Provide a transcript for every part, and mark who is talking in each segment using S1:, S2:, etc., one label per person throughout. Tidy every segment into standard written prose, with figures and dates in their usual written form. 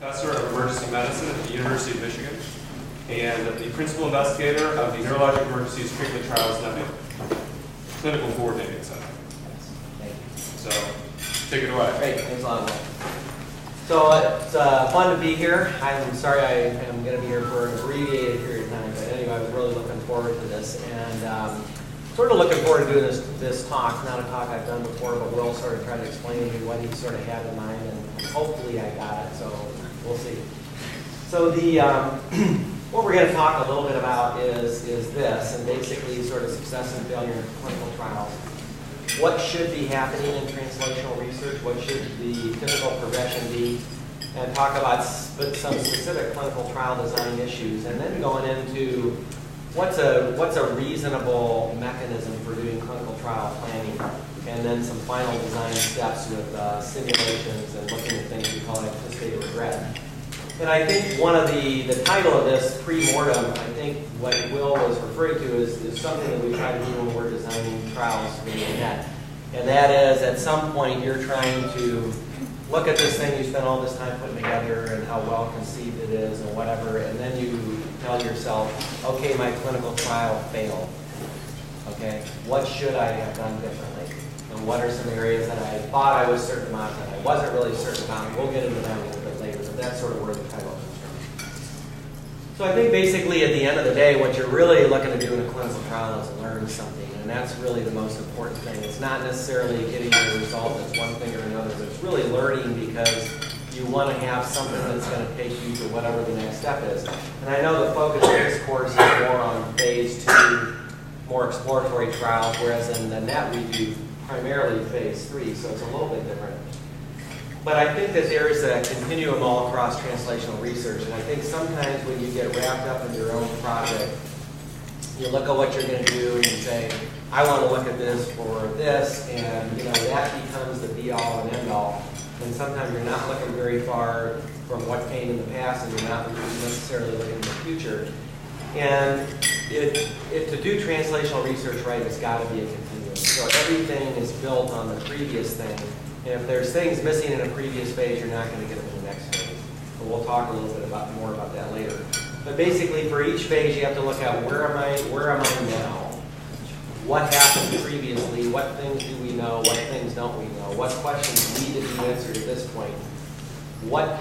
S1: Professor of Emergency Medicine at the University of Michigan, and the principal investigator of the Neurologic Emergencies Treatment Trials Network Clinical Coordinating Center.
S2: Thank you.
S1: So, take it away.
S2: Great, thanks a lot, Will. So it's fun to be here. I'm sorry I am going to be here for an abbreviated period of time, but anyway, I was really looking forward to this, and sort of looking forward to doing this talk. Not a talk I've done before, but Will sort of tried to explain to me what he sort of had in mind, and hopefully I got it, so we'll see. So the what we're going to talk a little bit about is this, and basically sort of success and failure in clinical trials. What should be happening in translational research? What should the typical progression be? And talk about some specific clinical trial design issues, and then going into what's a reasonable mechanism for doing clinical trial planning, and then some final design steps with simulations and looking at things we call anticipated regret. And I think one of the title of this, Pre-mortem, I think what Will was referring to is something that we try to do when we're designing trials for the net. And that is, at some point, you're trying to look at this thing you spent all this time putting together and how well conceived it is and whatever, and then you tell yourself, okay, my clinical trial failed. Okay, what should I have done differently? And what are some areas that I thought I was certain about that I wasn't really certain about? And we'll get into that a little bit later, but that's sort of where the title comes from. So I think basically at the end of the day, what you're really looking to do in a clinical trial is learn something, and that's really the most important thing. It's not necessarily getting a result that's one thing or another, but it's really learning because you want to have something that's going to take you to whatever the next step is. And I know the focus of this course is more on phase 2, more exploratory trials, whereas in the net we do primarily phase 3, so it's a little bit different. But I think that there is a continuum all across translational research, and I think sometimes when you get wrapped up in your own project, you look at what you're going to do and you say, I want to look at this for this, and that becomes the be-all and end-all. And sometimes you're not looking very far from what came in the past, and you're not necessarily looking in the future. And to do translational research right, it's got to be a continuum. So everything is built on the previous thing. And if there's things missing in a previous phase, you're not going to get them in the next phase. But we'll talk a little bit more about that later. But basically, for each phase, you have to look at where am I now? What happened previously? What things do we know? What things don't we know? What questions need to be answered at this point?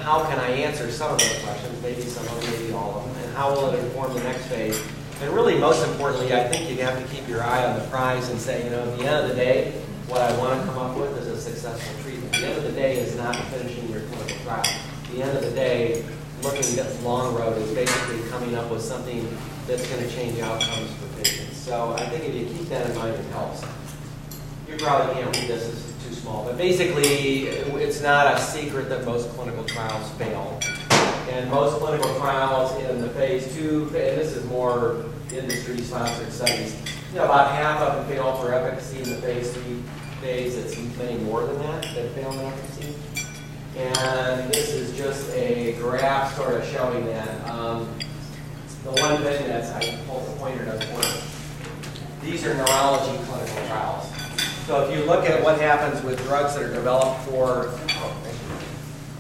S2: How can I answer some of those questions? Maybe some of them, maybe all of them. And how will it inform the next phase? And really, most importantly, I think you have to keep your eye on the prize and say, at the end of the day, what I want to come up with is a successful treatment. The end of the day is not finishing your clinical trial. The end of the day, looking at the long road, is basically coming up with something that's going to change outcomes for patients. So I think if you keep that in mind, it helps. You probably can't read this, it's too small. But basically, it's not a secret that most clinical trials fail. And most clinical trials in the phase 2, and this is more industry-sponsored studies, about half of them fail for efficacy in the phase 3 phase. It's many more than that fail in efficacy. And this is just a graph sort of showing that. The one thing that's, I pulled the pointer doesn't work. These are neurology clinical trials. So if you look at what happens with drugs that are developed for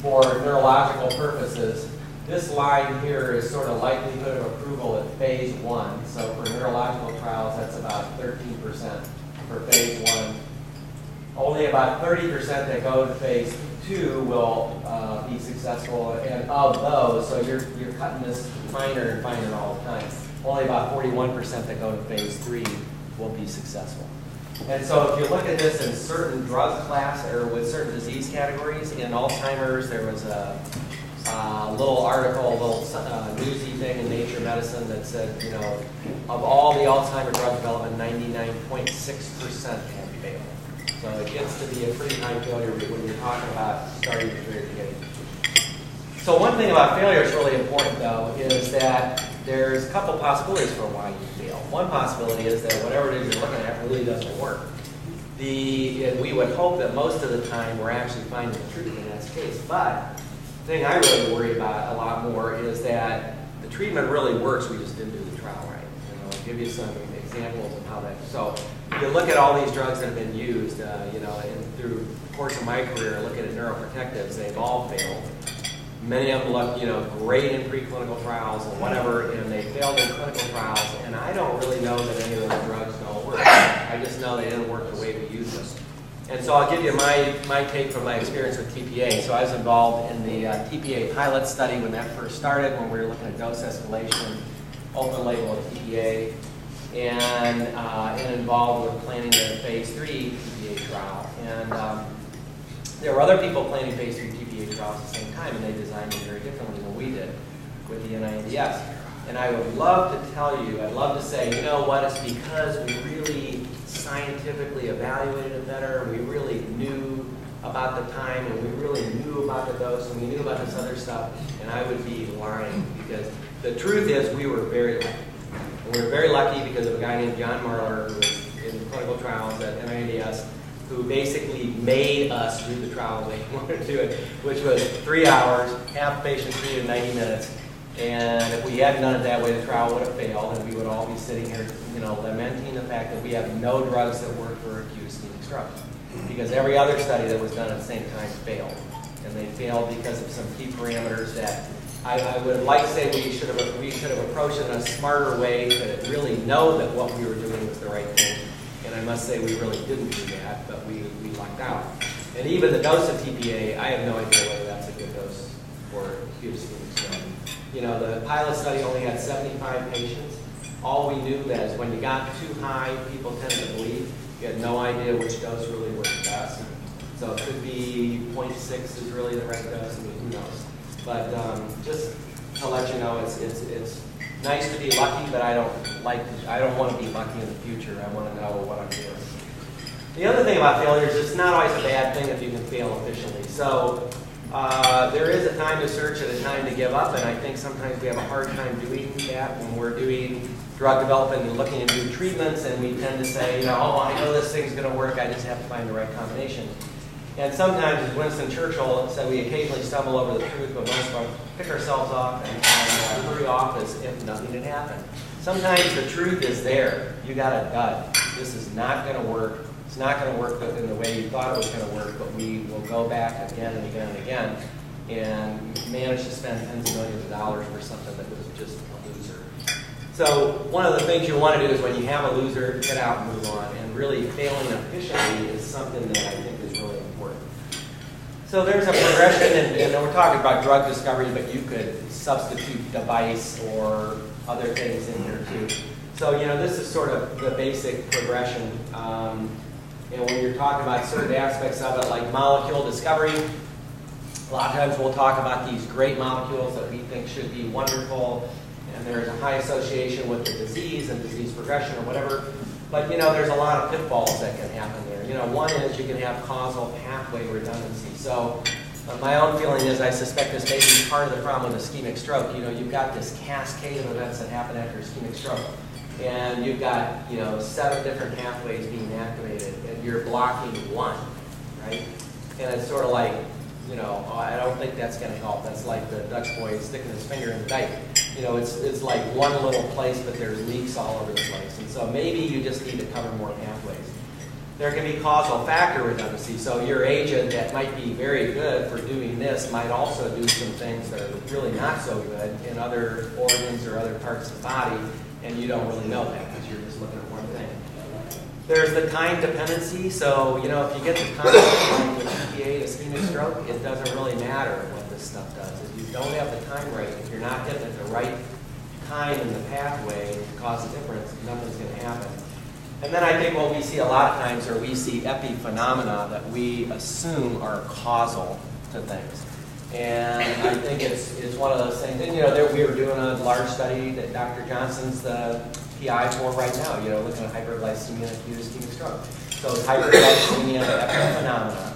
S2: neurological purposes, this line here is sort of likelihood of approval at phase 1. So for neurological trials, that's about 13% for phase 1. Only about 30% that go to phase 2 will be successful, and of those, so you're cutting this finer and finer all the time. Only about 41% that go to phase 3 will be successful. And so if you look at this in certain drug class or with certain disease categories, in Alzheimer's there was a little article, a little newsy thing in Nature Medicine that said, of all the Alzheimer's drug development, 99.6% have failed. So it gets to be a pretty high failure rate when you're talking about starting at the very beginning. So one thing about failure that's really important, though, is that there's a couple possibilities for why you fail. One possibility is that whatever it is you're looking at really doesn't work. And we would hope that most of the time we're actually finding the treatment in that case. But the thing I really worry about a lot more is that the treatment really works, we just didn't do the trial right. I'll give you some examples of how that. So you look at all these drugs that have been used, and through the course of my career, looking at neuroprotectives, they've all failed. Many of them look, great in preclinical trials and whatever, and they failed in clinical trials. And I don't really know that any of those drugs don't work. I just know they didn't work the way we used them. And so I'll give you my take from my experience with TPA. So I was involved in the TPA pilot study when that first started, when we were looking at dose escalation, open label of TPA, and involved with planning the phase 3 TPA trial. And there were other people planning phase 3 TPA trials at the same time, and they designed it very differently than we did with the NINDS. And I would love to tell you, I'd love to say, you know what, it's because we really scientifically evaluated it better, and we really knew about the time, and we really knew about the dose, and we knew about this other stuff, and I would be lying, because the truth is we were very lucky. And we were very lucky because of a guy named John Marler, who was in clinical trials at NINDS, who basically made us do the trial the way he wanted to do it, which was 3 hours, half patients treated in 90 minutes. And if we hadn't done it that way, the trial would have failed, and we would all be sitting here, lamenting the fact that we have no drugs that work for acute ischemic stroke. Because every other study that was done at the same time failed. And they failed because of some key parameters that I would like to say we should have approached it in a smarter way to really know that what we were doing was the right thing. And I must say we really didn't do that, but we lucked out. And even the dose of TPA, I have no idea whether that's a good dose for acute ischemic stroke. The pilot study only had 75 patients. All we knew is when you got too high, people tended to bleed. You had no idea which dose really worked best. So it could be 0.6 is really the right dose. I mean, who knows? But just to let you know, it's nice to be lucky, but I don't want to be lucky in the future. I want to know what I'm doing. The other thing about failures is it's not always a bad thing if you can fail efficiently. So there is a time to search and a time to give up, and I think sometimes we have a hard time doing that when we're doing drug development and looking at new treatments, and we tend to say, I know this thing's going to work, I just have to find the right combination. And sometimes, as Winston Churchill said, we occasionally stumble over the truth, but most of us pick ourselves off and hurry off as if nothing had happened. Sometimes the truth is there. You got a dud. This is not going to work. It's not going to work in the way you thought it was going to work, but we will go back again and again and again and manage to spend tens of millions of dollars for something that was just a loser. So one of the things you want to do is when you have a loser, get out and move on. And really failing efficiently is something that I think is really important. So there's a progression, and we're talking about drug discovery, but you could substitute device or other things in here too. So, this is sort of the basic progression. And when you're talking about certain aspects of it, like molecule discovery, a lot of times we'll talk about these great molecules that we think should be wonderful, and there's a high association with the disease and disease progression or whatever. But, there's a lot of pitfalls that can happen there. One is you can have causal pathway redundancy. So my own feeling is I suspect this may be part of the problem with ischemic stroke. You've got this cascade of events that happen after ischemic stroke. And you've got, 7 different pathways being activated, and you're blocking one, right? And it's sort of like, I don't think that's going to help. That's like the Dutch boy sticking his finger in the dike. It's like one little place, but there's leaks all over the place. And so maybe you just need to cover more pathways. There can be causal factor redundancy. So your agent that might be very good for doing this might also do some things that are really not so good in other organs or other parts of the body, and you don't really know that because you're just looking at one thing. There's the time dependency. So, if you get the time with TPA, ischemic stroke, it doesn't really matter what this stuff does. If you don't have the time right, if you're not getting it the right time in the pathway to cause a difference, nothing's going to happen. And then I think what we see a lot of times are we see epiphenomena that we assume are causal to things. And I think it's one of those things. And, we were doing a large study that Dr. Johnson's the PI for right now, looking at hyperglycemia and acute ischemic stroke. So is hyperglycemia the epiphenomena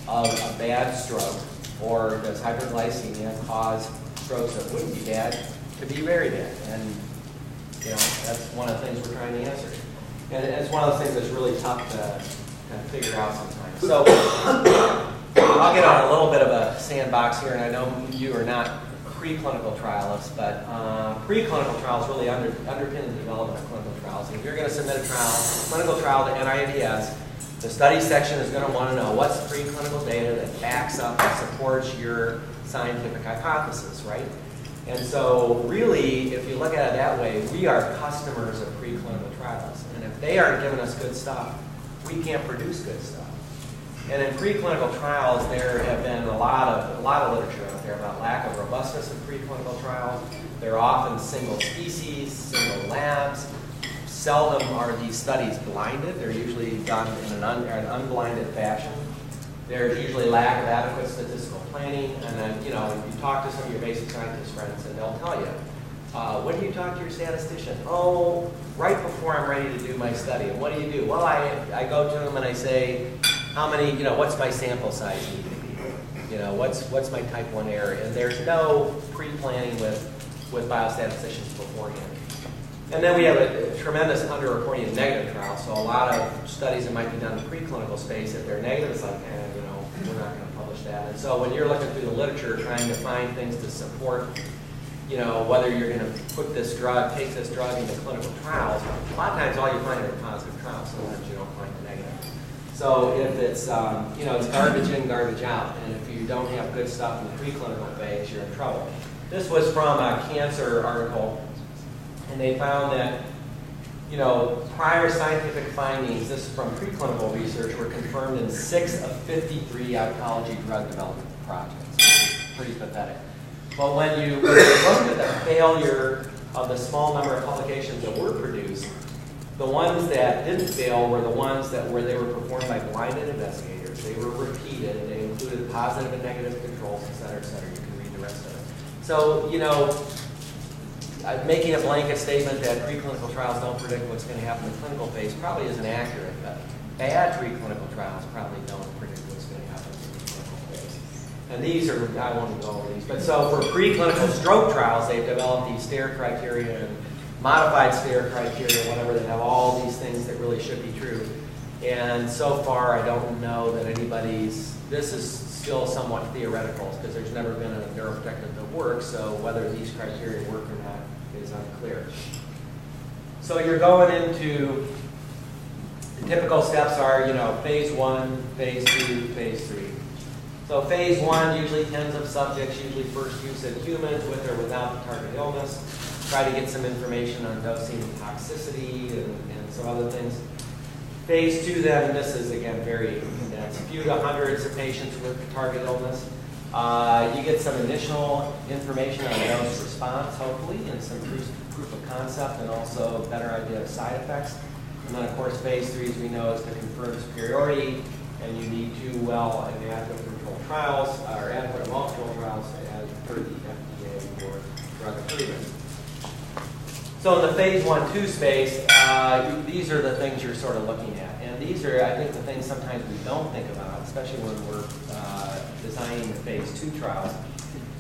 S2: of a bad stroke, or does hyperglycemia cause strokes that wouldn't be bad to be very bad? And, that's one of the things we're trying to answer. And it's one of those things that's really tough to figure out sometimes. So I'll get on a little bit of a sandbox here, and I know you are not preclinical trialists, but preclinical trials really underpin the development of clinical trials. And if you're going to submit a clinical trial to NINDS, The study section is going to want to know what's the preclinical data that backs up and supports your scientific hypothesis, right? And so really, if you look at it that way, we are customers of preclinical trials. And if they aren't giving us good stuff, we can't produce good stuff. And in preclinical trials, there have been a lot of literature out there about lack of robustness in preclinical trials. They're often single species, single labs. Seldom are these studies blinded. They're usually done in an unblinded fashion. There's usually lack of adequate statistical planning. And then, you talk to some of your basic scientist friends, and they'll tell you, when do you talk to your statistician? Oh, right before I'm ready to do my study. And what do? Well, I go to them and I say, how many, what's my sample size need to be? What's my type 1 error? And there's no pre-planning with biostatisticians beforehand. And then we have a tremendous underreporting of negative trials. So a lot of studies that might be done in the preclinical space, if they're negative, it's like, we're not going to publish that. And so when you're looking through the literature, trying to find things to support, whether you're going to take this drug into clinical trials, a lot of times all you find are positive trials. Sometimes you don't find the negative. So if it's, it's garbage in, garbage out. And if you don't have good stuff in the preclinical phase, you're in trouble. This was from a Cancer article. And they found that, prior scientific findings, this is from preclinical research, were confirmed in 6 of 53 oncology drug development projects. It's pretty pathetic. But when you look at the failure of the small number of publications that were produced, the ones that didn't fail were the ones where they were performed by blinded investigators. They were repeated. They included positive and negative controls, et cetera, et cetera. You can read the rest of it. So, making a blanket statement that preclinical trials don't predict what's going to happen in the clinical phase probably isn't accurate, but bad preclinical trials probably don't predict what's going to happen in the clinical phase. And these are, I won't go over these, but so for preclinical stroke trials, they've developed these stair criteria and modified stair criteria, whatever, that have all these things that really should be true. And so far, I don't know that this is still somewhat theoretical because there's never been a neuroprotectant that works, so whether these criteria work or not is unclear. So you're going into, the typical steps are, phase 1, phase 2, phase 3. So phase 1, usually tens of subjects, usually first use in humans with or without the target illness. Try to get some information on dosing and toxicity and some other things. Phase 2 then, this is again very condensed, a few to hundreds of patients with target illness. You get some initial information on dose response, hopefully, and some proof of concept, and also a better idea of side effects. And then, of course, phase 3, as we know, is to confirm superiority, and you need to well and adequate controlled trials, or adequate multiple trials, as per the FDA for drug approval. So in the phase 1-2 space, these are the things you're sort of looking at. And these are, I think, the things sometimes we don't think about, especially when we're designing the phase 2 trials.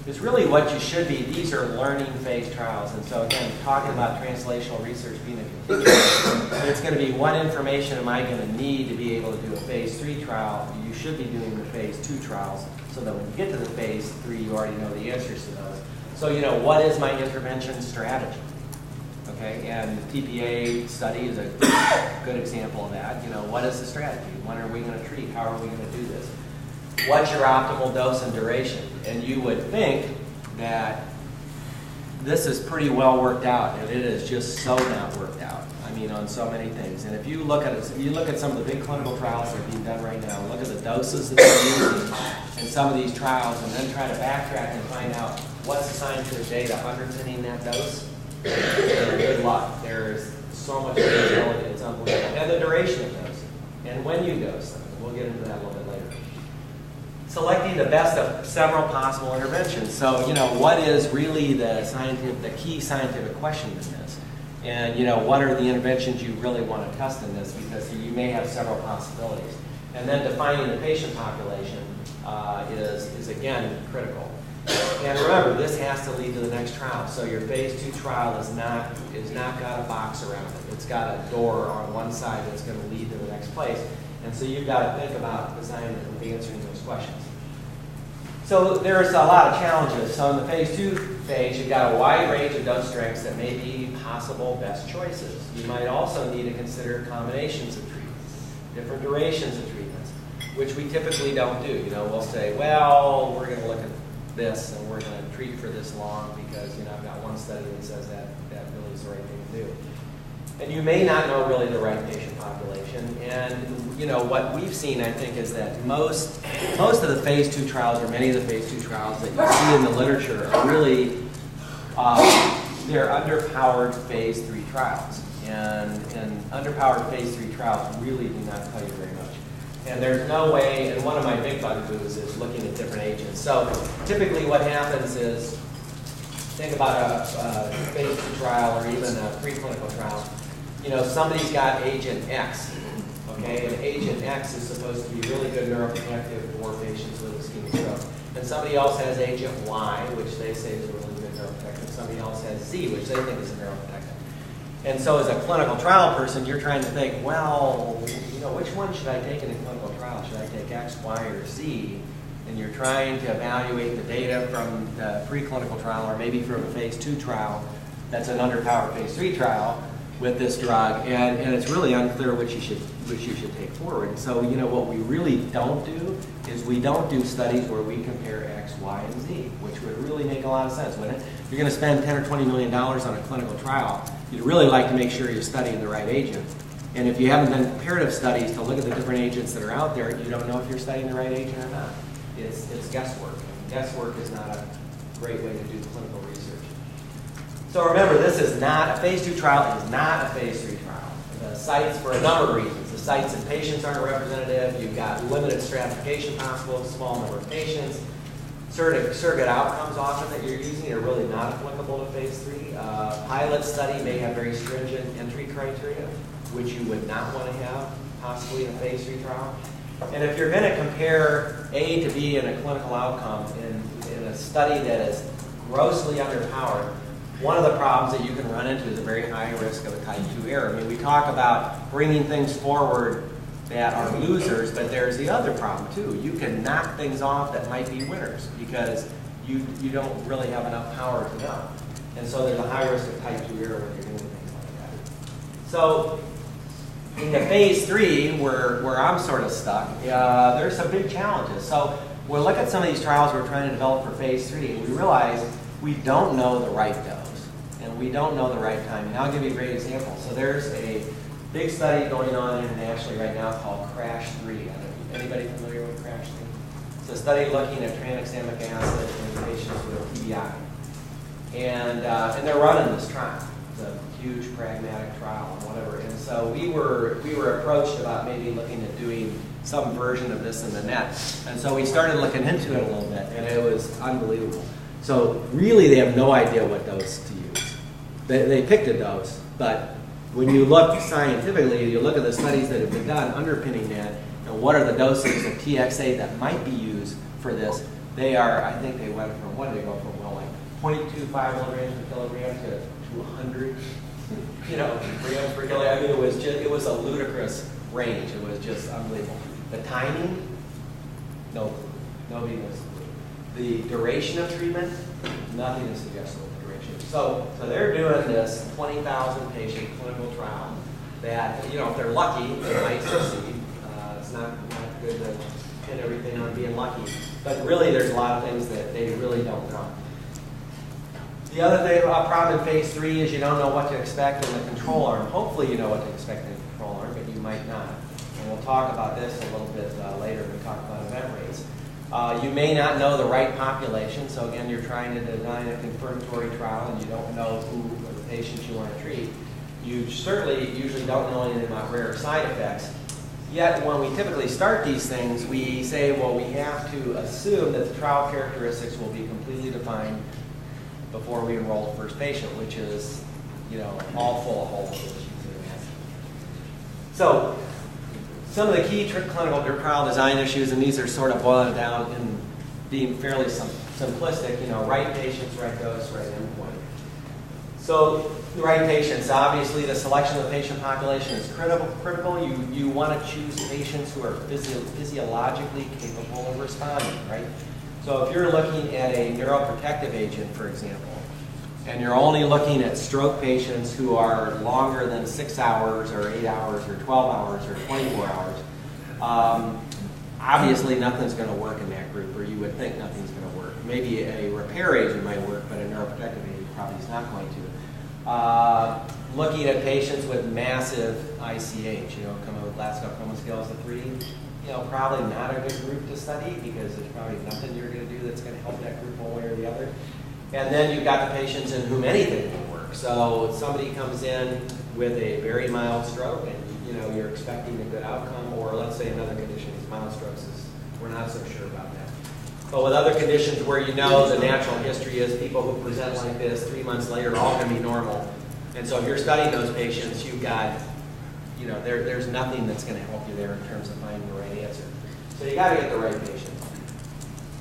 S2: Is really what you should be. These are learning phase trials. And so again, talking about translational research being a continuum, it's going to be what information am I going to need to be able to do a phase 3 trial. You should be doing the phase 2 trials so that when you get to the phase 3, you already know the answers to those. So, what is my intervention strategy? Okay, and the TPA study is a good example of that. What is the strategy? When are we going to treat? How are we going to do this? What's your optimal dose and duration? And you would think that this is pretty well worked out, and it is just so not worked out. I mean, on so many things. And if you look at it, you look at some of the big clinical trials that are being done right now, look at the doses that they're using in some of these trials, and then try to backtrack and find out what's the scientific data underpinning that dose. Good luck. There's so much variability, it's unbelievable. And the duration of dosing, and when you dose them. We'll get into that a little bit later. Selecting the best of several possible interventions. So, what is really the key scientific question in this? And, what are the interventions you really want to test in this? Because you may have several possibilities. And then defining the patient population is again, critical. And remember, this has to lead to the next trial. So your phase 2 trial is not got a box around it. It's got a door on one side that's going to lead to the next place. And so you've got to think about designing and answering those questions. So there's a lot of challenges. So in the phase 2 phase, you've got a wide range of dose strengths that may be possible best choices. You might also need to consider combinations of treatments. different durations of treatments, which we typically don't do. You know, we'll say, well, we're going to look at this and we're going to treat for this long because, you know, I've got one study that says that really is the right thing to do. And you may not know really the right patient population. And, you know, what we've seen, I think, is that most of the phase 2 trials, or many of the phase 2 trials that you see in the literature are really, they're underpowered phase 3 trials. And underpowered phase 3 trials really do not tell you very much. And there's no way, and one of my big bugaboos is looking at different agents. So typically what happens is, think about a phase 2 trial or even a preclinical trial. You know, somebody's got agent X, okay? And agent X is supposed to be really good neuroprotective for patients with ischemic stroke. And somebody else has agent Y, which they say is a really good neuroprotective. Somebody else has Z, which they think is a neuroprotective. And so as a clinical trial person, you're trying to think, well, you know, which one should I take in a clinical trial? Should I take X, Y, or Z? And you're trying to evaluate the data from the preclinical trial or maybe from a phase 2 trial that's an underpowered phase 3 trial with this drug, and it's really unclear which you should take forward. So, you know, what we really don't do is we don't do studies where we compare X, Y, and Z, which would really make a lot of sense, wouldn't it? If you're going to spend $10 or $20 million on a clinical trial, you'd really like to make sure you're studying the right agent. And if you haven't done comparative studies to look at the different agents that are out there, you don't know if you're studying the right agent or not. It's guesswork. And guesswork is not a great way to do clinical research. So remember, this is not, a phase 2 trial is not a phase 3 trial. The sites, for a number of reasons, the sites and patients aren't representative, you've got limited stratification possible, small number of patients. Surrogate outcomes often that you're using are really not applicable to phase 3. Pilot study may have very stringent entry criteria, which you would not want to have possibly in a phase 3 trial. And if you're going to compare A to B in a clinical outcome in a study that is grossly underpowered, one of the problems that you can run into is a very high risk of a type 2 error. I mean, we talk about bringing things forward that are losers, but there's the other problem too. You can knock things off that might be winners because you don't really have enough power to know. And so there's a high risk of type 2 error when you're doing things like that. So in the phase 3, where I'm sort of stuck, there's some big challenges. So we'll look at some of these trials we're trying to develop for phase 3, and we realize we don't know the right dose, and we don't know the right timing. I'll give you a great example. So there's a big study going on internationally right now called CRASH-3. Anybody familiar with CRASH-3? It's a study looking at Tranexamic Acid in patients with TBI. And they're running this trial. It's a huge pragmatic trial and whatever. And so we were approached about maybe looking at doing some version of this in the net. And so we started looking into it a little bit, and it was unbelievable. So really they have no idea what dose to use. They picked a dose, but when you look scientifically, you look at the studies that have been done underpinning that, and what are the doses of TXA that might be used for this, they are, I think they went from, what did they go from, well, like 0.25 milligrams per kilogram to 100, grams per kilogram. I mean, it was a ludicrous range. It was just unbelievable. The timing, no clue. Nobody knows the clue. The duration of treatment, nothing is suggested with the duration. So they're doing this 20,000 patient clinical trial that, if they're lucky, they might succeed. It's not good to pin everything on being lucky. But really, there's a lot of things that they really don't know. The other thing, problem in phase 3 is you don't know what to expect in the control arm. Hopefully you know what to expect in the control arm, but you might not. And we'll talk about this a little bit later when we talk about event rates. You may not know the right population, so again, you're trying to design a confirmatory trial and you don't know who are the patients you want to treat. You certainly usually don't know anything about rare side effects. Yet when we typically start these things, we say, well, we have to assume that the trial characteristics will be completely defined before we enroll the first patient, which is, all full of holes. So, some of the key clinical trial design issues, and these are sort of boiling down in being fairly simplistic, right patients, right dose, right endpoint. So, the right patients, obviously the selection of the patient population is critical. You want to choose patients who are physiologically capable of responding, right? So if you're looking at a neuroprotective agent, for example, and you're only looking at stroke patients who are longer than 6 hours or 8 hours or 12 hours or 24 hours, obviously nothing's going to work in that group, or you would think nothing's going to work. Maybe a repair agent might work, but a neuroprotective agent probably is not going to. Looking at patients with massive ICH, coming with Glasgow Coma Scales of 3, probably not a good group to study because there's probably nothing you're going to do that's going to help that group one way or the other. And then you've got the patients in whom anything will work. So somebody comes in with a very mild stroke and you're expecting a good outcome, or let's say another condition is mild strokes, we're not so sure about that. But with other conditions where the natural history is people who present like this 3 months later are all going to be normal. And so if you're studying those patients, you've got, there's nothing that's going to help you there in terms of finding the right answer. So you got to get the right patient.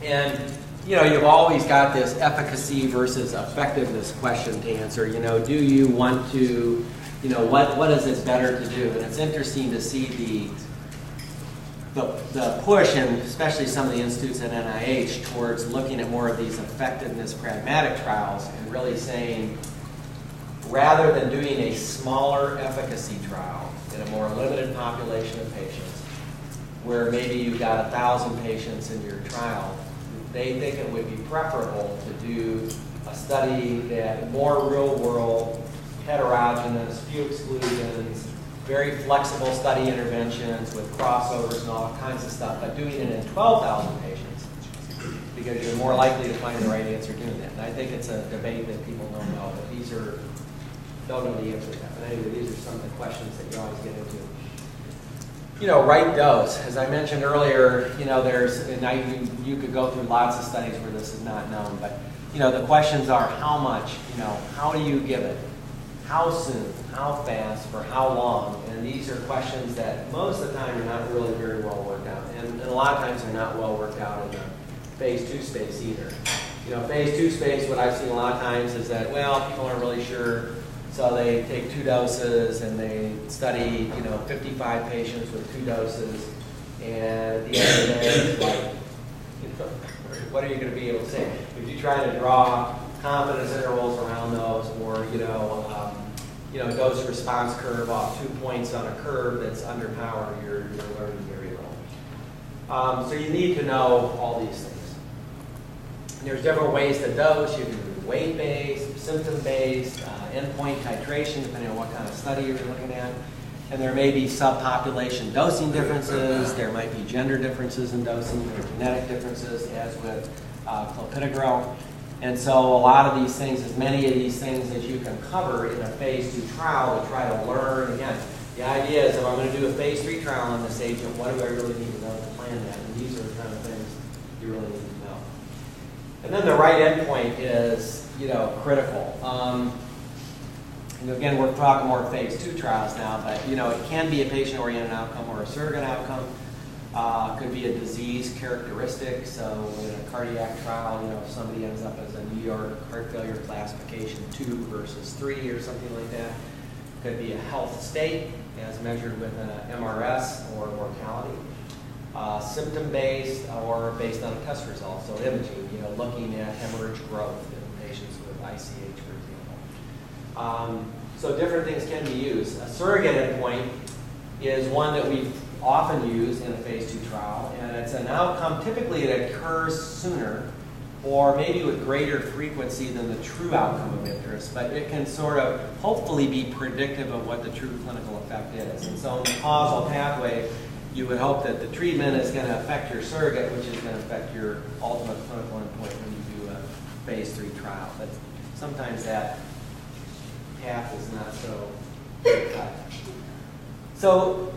S2: And you've always got this efficacy versus effectiveness question to answer. Do you want to, what is it better to do? And it's interesting to see the push, and especially some of the institutes at NIH, towards looking at more of these effectiveness pragmatic trials and really saying, rather than doing a smaller efficacy trial in a more limited population of patients, where maybe you've got 1,000 patients in your trial, they think it would be preferable to do a study that more real-world, heterogeneous, few exclusions, very flexible study interventions with crossovers and all kinds of stuff, but doing it in 12,000 patients because you're more likely to find the right answer doing that. And I think it's a debate that people don't know, but don't know the answer to that. But anyway, these are some of the questions that you always get into. Right dose. As I mentioned earlier, you could go through lots of studies where this is not known, but the questions are how much, how do you give it, how soon, how fast, for how long, and these are questions that most of the time are not really very well worked out, and a lot of times they're not well worked out in the phase 2 space either. Phase 2 space, what I've seen a lot of times is that, people aren't really sure. So they take 2 doses and they study, 55 patients with 2 doses. And at the end of the day, it's like, what are you going to be able to say? If you try to draw confidence intervals around those, or dose response curve off 2 points on a curve that's underpowered, you're learning very little. So you need to know all these things. And there's different ways to dose. You can do weight-based, symptom-based, endpoint titration, depending on what kind of study you're looking at. And there may be subpopulation dosing differences. There might be gender differences in dosing, or genetic differences, as with clopidogrel. And so a lot of these things, as many of these things as you can cover in a phase 2 trial to try to learn. Again, the idea is if I'm going to do a phase 3 trial on this agent, what do I really need to know to plan that? And these are the kind of things you really need to know. And then the right endpoint is, critical. Again, we're talking more phase 2 trials now, but it can be a patient-oriented outcome or a surrogate outcome. Could be a disease characteristic. So in a cardiac trial, if somebody ends up as a New York heart failure classification 2 versus 3 or something like that. Could be a health state as measured with an MRS or mortality. Symptom-based or based on a test result. So imaging, looking at hemorrhage growth in patients with ICH, for example. So different things can be used. A surrogate endpoint is one that we've often used in a phase 2 trial, and it's an outcome typically that occurs sooner or maybe with greater frequency than the true outcome of interest, but it can sort of hopefully be predictive of what the true clinical effect is. And so in the causal pathway, you would hope that the treatment is going to affect your surrogate, which is going to affect your ultimate clinical endpoint when you do a phase 3 trial. But sometimes that path is not so cut. So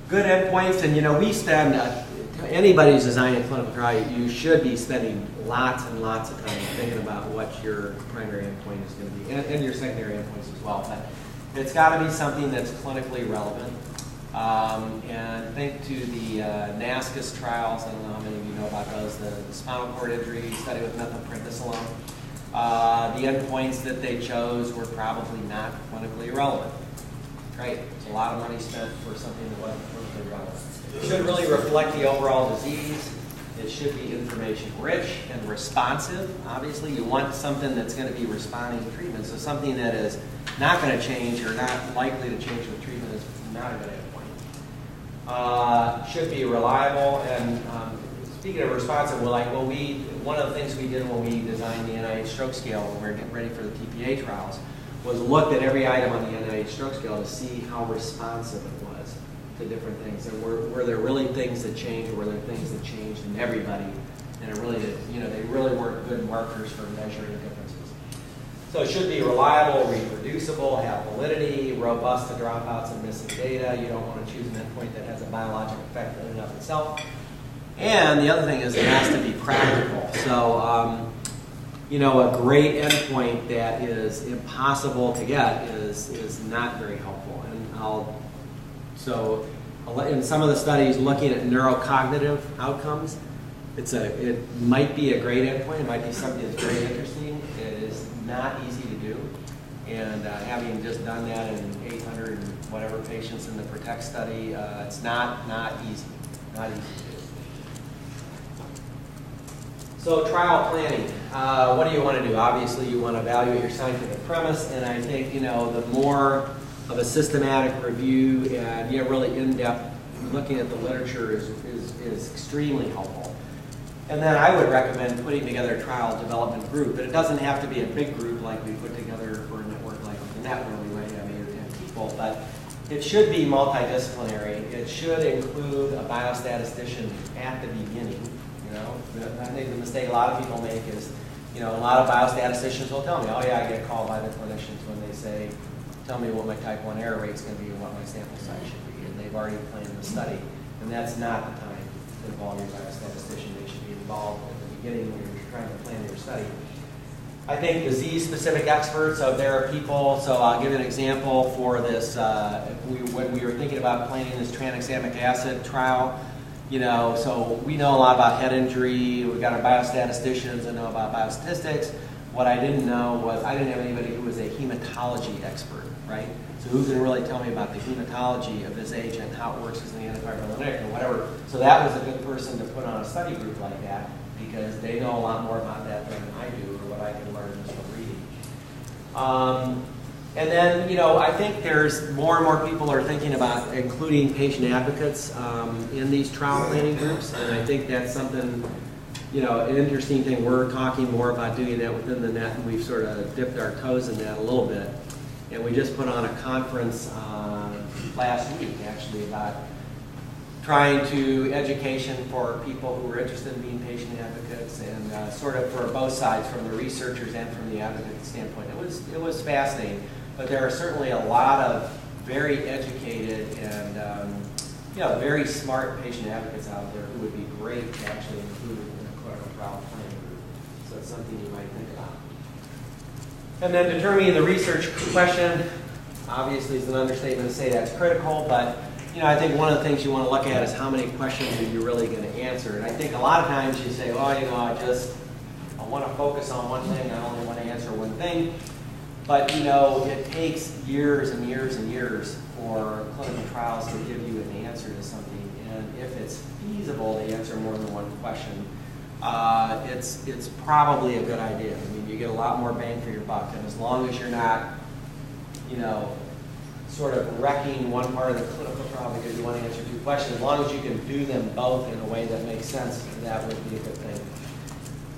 S2: good endpoints, and we spend, anybody who's designing a clinical trial, you should be spending lots and lots of time thinking about what your primary endpoint is going to be, and your secondary endpoints as well. But it's got to be something that's clinically relevant. And think to the NASCAS trials. I don't know how many of you know about those. The spinal cord injury study with methylprednisolone. The endpoints that they chose were probably not clinically relevant. Right? It's a lot of money spent for something that wasn't clinically relevant. It should really reflect the overall disease. It should be information rich and responsive. Obviously, you want something that's going to be responding to treatment. So something that is not going to change or not likely to change with treatment is not a good endpoint. Should be reliable. And speaking of responsive, one of the things we did when we designed the NIH stroke scale when we were getting ready for the TPA trials was looked at every item on the NIH stroke scale to see how responsive it was to different things. And were there really things that changed, or were there things that changed in everybody? And they really weren't good markers for measuring differences. So it should be reliable, reproducible, have validity, robust to dropouts and missing data. You don't want to choose an endpoint that has a biologic effect in and of itself. And the other thing is it has to be practical. So, a great endpoint that is impossible to get is not very helpful. And in some of the studies looking at neurocognitive outcomes, it might be a great endpoint. It might be something that's very interesting. It is not easy to do. And having just done that in 800 and whatever patients in the PROTECT study, it's not easy. Not easy to do. So trial planning, what do you want to do? Obviously, you want to evaluate your scientific premise, and I think the more of a systematic review and really in-depth looking at the literature is extremely helpful. And then I would recommend putting together a trial development group, but it doesn't have to be a big group like we put together for a network like the net where we might have 8 or 10 people, but it should be multidisciplinary. It should include a biostatistician at the beginning. I think the mistake a lot of people make is, a lot of biostatisticians will tell me, oh yeah, I get called by the clinicians when they say, tell me what my type 1 error rate is going to be and what my sample size should be, and they've already planned the study. And that's not the time to involve your biostatistician. They should be involved at the beginning when you're trying to plan your study. I think disease-specific experts, so there are people, so I'll give you an example for this. When we were thinking about planning this tranexamic acid trial, so we know a lot about head injury. We've got our biostatisticians that know about biostatistics. What I didn't know was I didn't have anybody who was a hematology expert, right? So who's going to really tell me about the hematology of this agent, how it works as an antifibrinolytic or whatever. So that was a good person to put on a study group like that because they know a lot more about that than I do or what I can learn just from reading. And then, I think there's more and more people are thinking about including patient advocates in these trial planning groups, and I think that's something, an interesting thing. We're talking more about doing that within the net, and we've sort of dipped our toes in that a little bit. And we just put on a conference last week, actually, about trying to education for people who are interested in being patient advocates, and sort of for both sides, from the researchers and from the advocate standpoint. It was fascinating. But there are certainly a lot of very educated and very smart patient advocates out there who would be great to actually include in a clinical trial planning group. So it's something you might think about. And then determining the research question, obviously is an understatement to say that's critical, but I think one of the things you want to look at is how many questions are you really going to answer. And I think a lot of times you say, I want to focus on one thing, I only want to answer one thing. But, it takes years and years and years for clinical trials to give you an answer to something. And if it's feasible to answer more than one question, it's probably a good idea. I mean, you get a lot more bang for your buck. And as long as you're not, sort of wrecking one part of the clinical trial because you want to answer 2 questions, as long as you can do them both in a way that makes sense, that would be a good thing.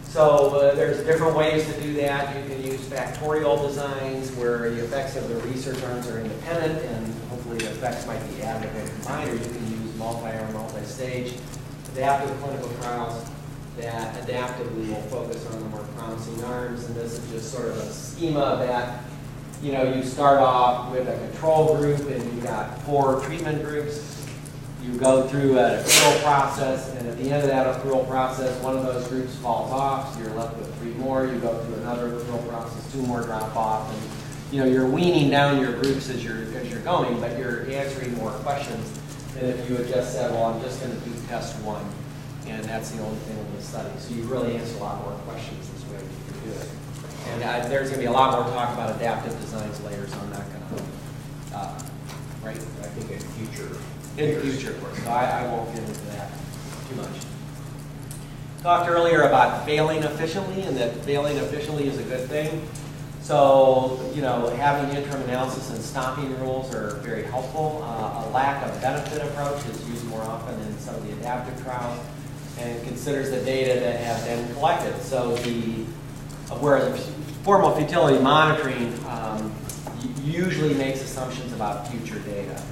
S2: So there's different ways to do that. You can use Factorial Designs where the effects of the research arms are independent and hopefully the effects might be additive and combined, or you can use multi-arm, multi-stage adaptive clinical trials that adaptively will focus on the more promising arms. And this is just sort of a schema that, you start off with a control group and you've got 4 treatment groups. You go through an accrual process, and at the end of that accrual process, one of those groups falls off, so you're left with 3 more. You go through another accrual process, 2 more drop off, and you're weaning down your groups as you're going, but you're answering more questions than if you had just said, well, I'm just going to do test 1, and that's the only thing in the study. So you really answer a lot more questions this way if you do it. And there's going to be a lot more talk about adaptive designs later, so I'm not going to, right?
S3: I think in future.
S2: In the future, so I won't get into that too much. Talked earlier about failing efficiently, and that failing efficiently is a good thing. So, having interim analysis and stopping rules are very helpful. A lack of benefit approach is used more often in some of the adaptive trials, and considers the data that have been collected. So whereas formal futility monitoring usually makes assumptions about future data.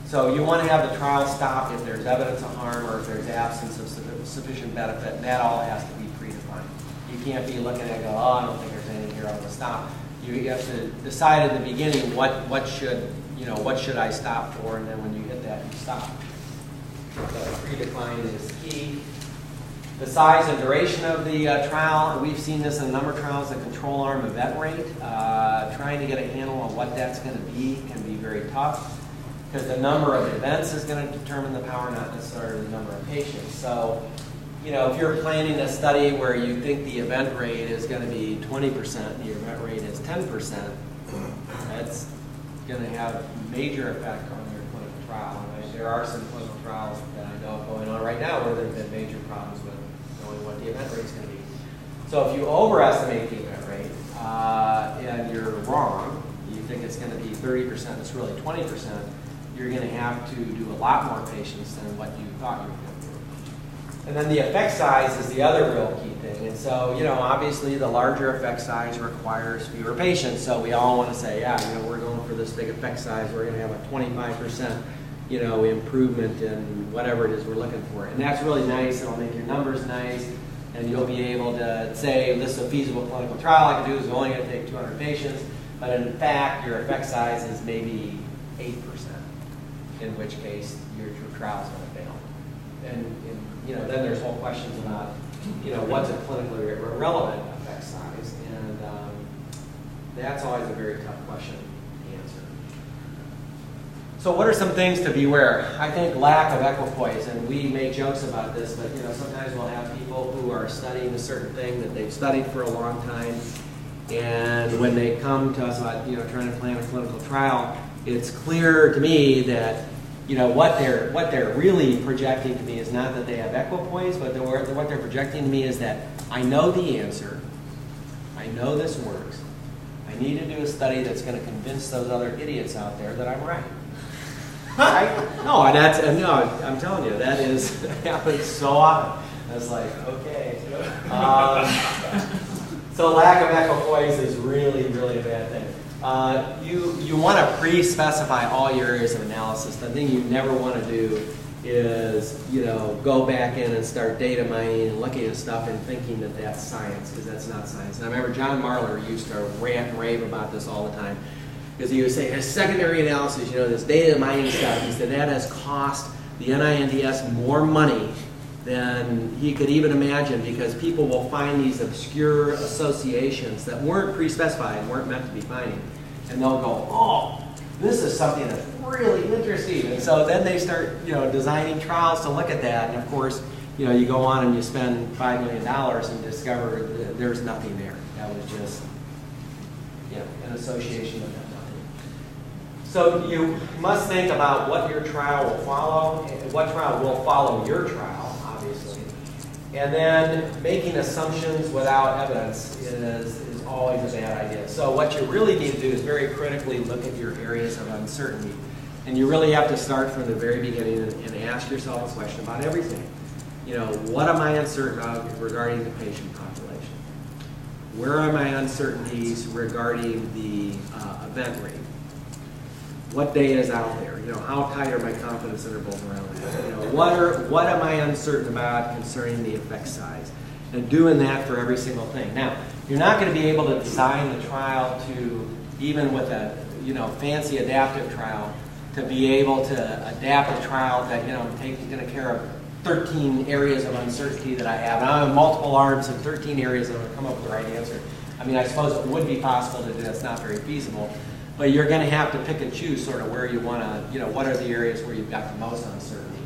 S2: So you want to have the trial stopped if there's evidence of harm or if there's absence of sufficient benefit, and that all has to be predefined. You can't be looking at it and go, oh, I don't think there's anything here, I'm going to stop. You have to decide in the beginning what should I stop for, and then when you hit that, you stop. So predefining is key. The size and duration of the trial, we've seen this in a number of trials, the control arm event rate. Trying to get a handle on what that's going to be can be very tough, because the number of events is going to determine the power, not necessarily the number of patients. So, if you're planning a study where you think the event rate is going to be 20% and the event rate is 10%, that's going to have a major effect on your clinical trial. And there are some clinical trials that I know going on right now where there have been major problems with knowing what the event rate is going to be. So if you overestimate the event rate and you're wrong, you think it's going to be 30%, it's really 20%, you're going to have to do a lot more patients than what you thought you were going to do. And then the effect size is the other real key thing. And so, obviously the larger effect size requires fewer patients. So we all want to say, yeah, we're going for this big effect size. We're going to have a 25%, improvement in whatever it is we're looking for. And that's really nice. It'll make your numbers nice. And you'll be able to say, this is a feasible clinical trial I can do. It's only going to take 200 patients. But in fact, your effect size is maybe 8%, in which case your trial is going to fail. And then there's whole questions about, what's a clinically relevant effect size, and that's always a very tough question to answer. So what are some things to beware? I think lack of equipoise, and we make jokes about this, but sometimes we'll have people who are studying a certain thing that they've studied for a long time, and when they come to us about trying to plan a clinical trial, it's clear to me that what they're really projecting to me is not that they have equipoise, but what they're projecting to me is that I know the answer, I know this works, I need to do a study that's going to convince those other idiots out there that I'm right. I'm telling you, that happens so often. It's like, okay. So lack of equipoise is really, really a bad thing. You want to pre-specify all your areas of analysis. The thing you never want to do is, go back in and start data mining and looking at stuff and thinking that that's science, because that's not science. And I remember John Marler used to rant and rave about this all the time, because he would say, as secondary analysis, this data mining stuff, he said that has cost the NINDS more money than he could even imagine, because people will find these obscure associations that weren't pre-specified, weren't meant to be finding, and they'll go, oh, this is something that's really interesting. And so then they start, designing trials to look at that, and of course, you go on and you spend $5 million and discover that there's nothing there. That was just, an association that had nothing. So you must think about what your trial will follow, and what trial will follow your trial, obviously. And then making assumptions without evidence is always a bad idea. So what you really need to do is very critically look at your areas of uncertainty. And you really have to start from the very beginning and ask yourself a question about everything. What am I uncertain of regarding the patient population? Where are my uncertainties regarding the event rate? What data is out there? How tight are my confidence intervals around that? What am I uncertain about concerning the effect size? And doing that for every single thing. Now, you're not going to be able to design the trial to, even with a fancy adaptive trial, to be able to adapt a trial that is going to care of 13 areas of uncertainty that I have. And I have multiple arms and 13 areas that will come up with the right answer. I mean, I suppose it would be possible to do. That's not very feasible. But you're going to have to pick and choose sort of where you want to, what are the areas where you've got the most uncertainty.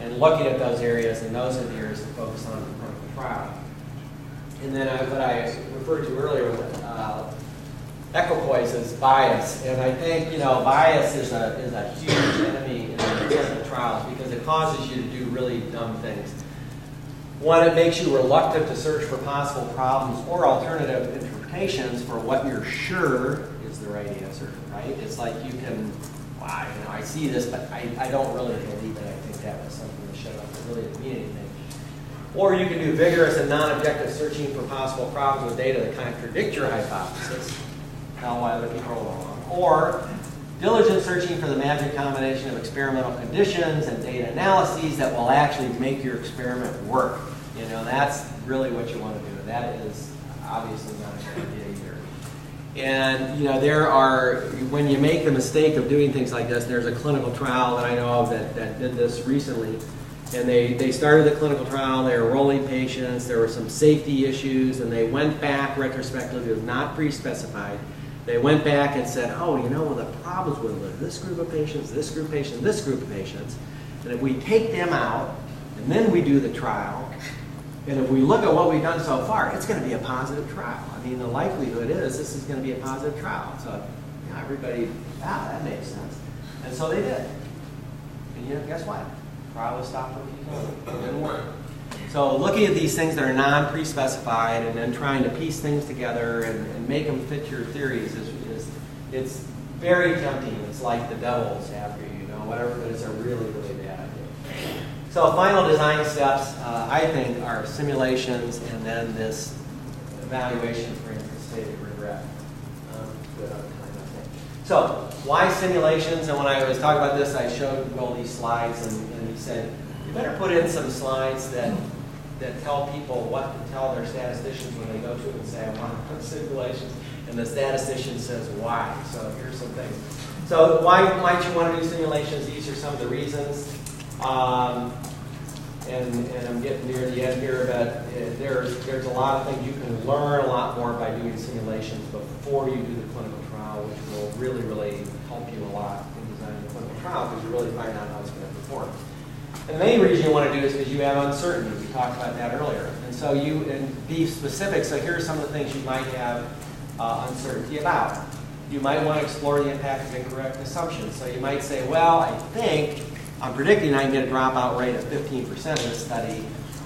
S2: And looking at those areas, and those are the areas to focus on in the clinical trial. And then what I referred to earlier with equipoise is bias. And I think, bias is a huge enemy in clinical trials because it causes you to do really dumb things. One, it makes you reluctant to search for possible problems or alternative interpretations for what you're sure is the right answer, right? It's like you can, wow, you know, I see this, but I don't really believe it. I think that was something that showed up that really didn't mean anything. Or you can do vigorous and non-objective searching for possible problems with data that contradict your hypothesis, tell why other people are wrong. Or diligent searching for the magic combination of experimental conditions and data analyses that will actually make your experiment work. You know, that's really what you want to do. That is obviously not a good idea either. And, you know, there are, when you make the mistake of doing things like this, there's a clinical trial that I know of that did this recently. And they started the clinical trial, they were enrolling patients, there were some safety issues, and they went back retrospectively, it was not pre-specified. They went back and said, oh, you know, well, the problems with this group of patients, this group of patients, this group of patients, and if we take them out, and then we do the trial, and if we look at what we've done so far, it's going to be a positive trial. I mean, the likelihood is this is going to be a positive trial. So, you know, everybody, that makes sense. And so they did. And, you know, guess what? The trial was stopped for people. It didn't work. So looking at these things that are non-pre-specified and then trying to piece things together and make them fit your theories it's very tempting. It's like the devil's after you know, whatever, but it's a really, really bad idea. So final design steps, I think, are simulations and then this evaluation for anticipated regret. Good on time, I think. So why simulations? And when I was talking about this, I showed Will these slides, and he said, you better put in some slides that tell people what to tell their statisticians when they go to it and say, I want to put simulations, and the statistician says, why? So here's some things. So why might you want to do simulations? These are some of the reasons. And I'm getting near the end here, but there's a lot of things you can learn a lot more by doing simulations before you do the clinical trial, which will really, really help you a lot in designing the clinical trial because you really find out how it's going to perform. And the main reason you want to do this is because you have uncertainty. We talked about that earlier. And so and be specific. So here are some of the things you might have uncertainty about. You might want to explore the impact of incorrect assumptions. So you might say, well, I'm predicting I can get a dropout rate of 15% in this study,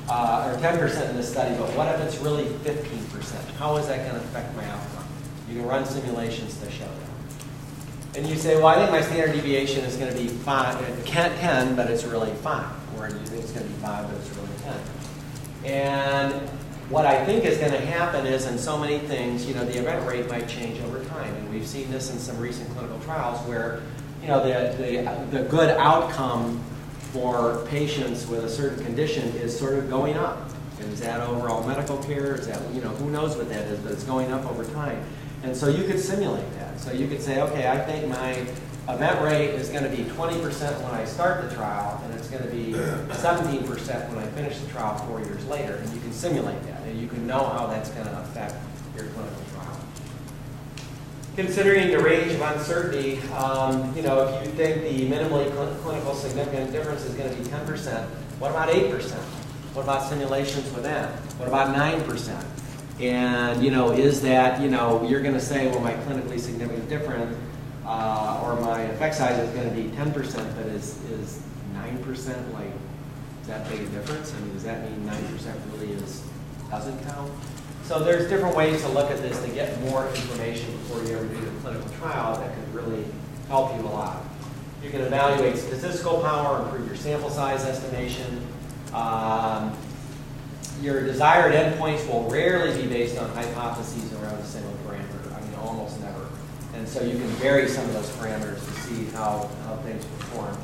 S2: or 10% in this study, but what if it's really 15%? How is that going to affect my outcome? You can run simulations to show that. And you say, well, I think my standard deviation is going to be 10, but it's really 5. Or you think it's going to be 5, but it's really 10. And what I think is going to happen is, in so many things, you know, the event rate might change over time. And we've seen this in some recent clinical trials where, you know, the good outcome for patients with a certain condition is sort of going up. And is that overall medical care? Is that, you know, who knows what that is, but it's going up over time. And so you could simulate that. So you could say, okay, I think my event rate is going to be 20% when I start the trial, and it's going to be 17% when I finish the trial 4 years later. And you can simulate that, and you can know how that's going to affect your clinical trial. Considering the range of uncertainty, you know, if you think the minimally clinical significant difference is going to be 10%, what about 8%? What about simulations with that? What about 9%? And, you know, is that, you know, you're going to say, well, my clinically significant difference or my effect size is going to be 10%, but is 9% like, is that big a difference? I mean, does that mean 9% really doesn't count? So there's different ways to look at this to get more information before you ever do the clinical trial that could really help you a lot. You can evaluate statistical power, improve your sample size estimation. Your desired endpoints will rarely be based on hypotheses around a single parameter. I mean, almost never. And so you can vary some of those parameters to see how things perform.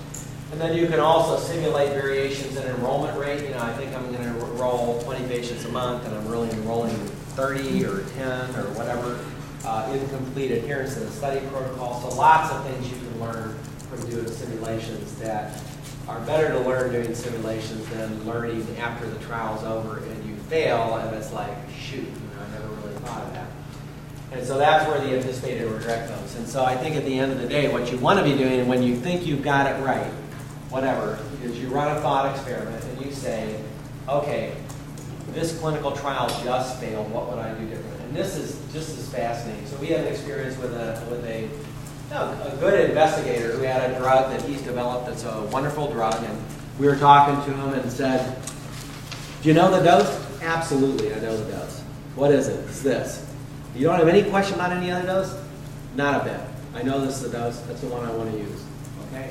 S2: And then you can also simulate variations in enrollment rate. You know, I think I'm going to enroll 20 patients a month, and I'm really enrolling 30 or 10 or whatever. Incomplete adherence to the study protocol. So lots of things you can learn from doing simulations that are better to learn doing simulations than learning after the trial's over and you fail and it's like, shoot, you know, I never really thought of that. And so that's where the anticipated regret goes. And so I think at the end of the day, what you want to be doing when you think you've got it right, whatever, is you run a thought experiment and you say, okay, this clinical trial just failed, what would I do differently? And this is just as fascinating. So we had an experience with a good investigator who had a drug that he's developed that's a wonderful drug, and we were talking to him and said, Do you know the dose? Absolutely, I know the dose. What is it? It's this. You don't have any question about any other dose? Not a bit. I know this is the dose. That's the one I want to use. Okay?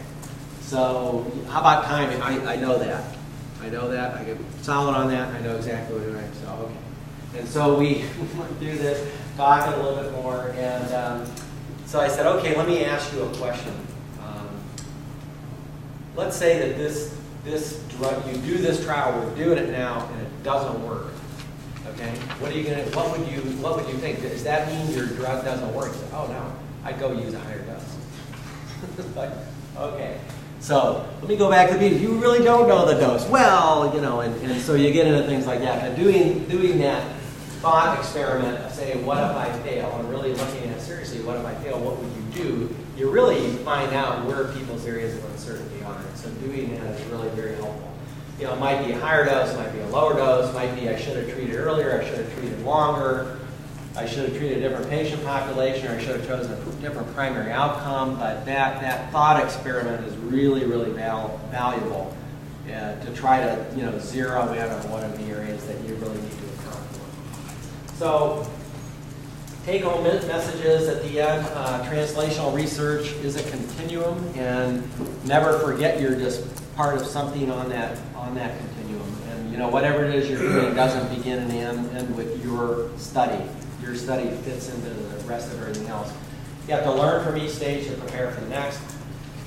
S2: So how about timing? I know that. I know that. I get solid on that. I know exactly what we're doing. So, okay. And so we went through this, talking a little bit more, and so I said, okay, let me ask you a question. Let's say that this drug, you do this trial, we're doing it now, and it doesn't work. Okay, what would you think? Does that mean your drug doesn't work? Say, oh no, I'd go use a higher dose. Like, okay, so let me go back to these. You really don't know the dose. Well, you know, and so you get into things like that. But doing that thought experiment of saying, what if I fail, and really looking at seriously, what if I fail? What would you do? You really find out where people's areas of uncertainty are. So doing that is really very helpful. You know, it might be a higher dose, it might be a lower dose, it might be I should have treated earlier, I should have treated longer, I should have treated a different patient population, or I should have chosen a different primary outcome. But that thought experiment is really, really valuable to try to, you know, zero in on one of the areas that you really need to account for. So, take-home messages at the end. Translational research is a continuum, and never forget you're just part of something on that continuum. And you know, whatever it is you're doing doesn't begin and end with your study. Your study fits into the rest of everything else. You have to learn from each stage to prepare for the next.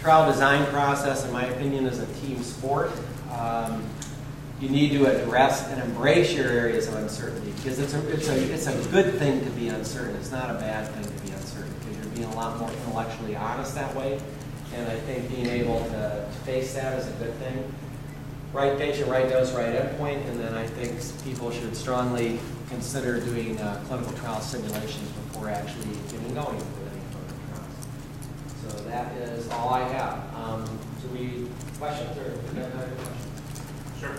S2: Trial design process, in my opinion, is a team sport. You need to address and embrace your areas of uncertainty, because it's a good thing to be uncertain. It's not a bad thing to be uncertain, because you're being a lot more intellectually honest that way. And I think being able to face that is a good thing. Right patient, right dose, right endpoint, and then I think people should strongly consider doing clinical trial simulations before actually getting going with any clinical trials. So that is all I have. Do we questions or questions? Sure.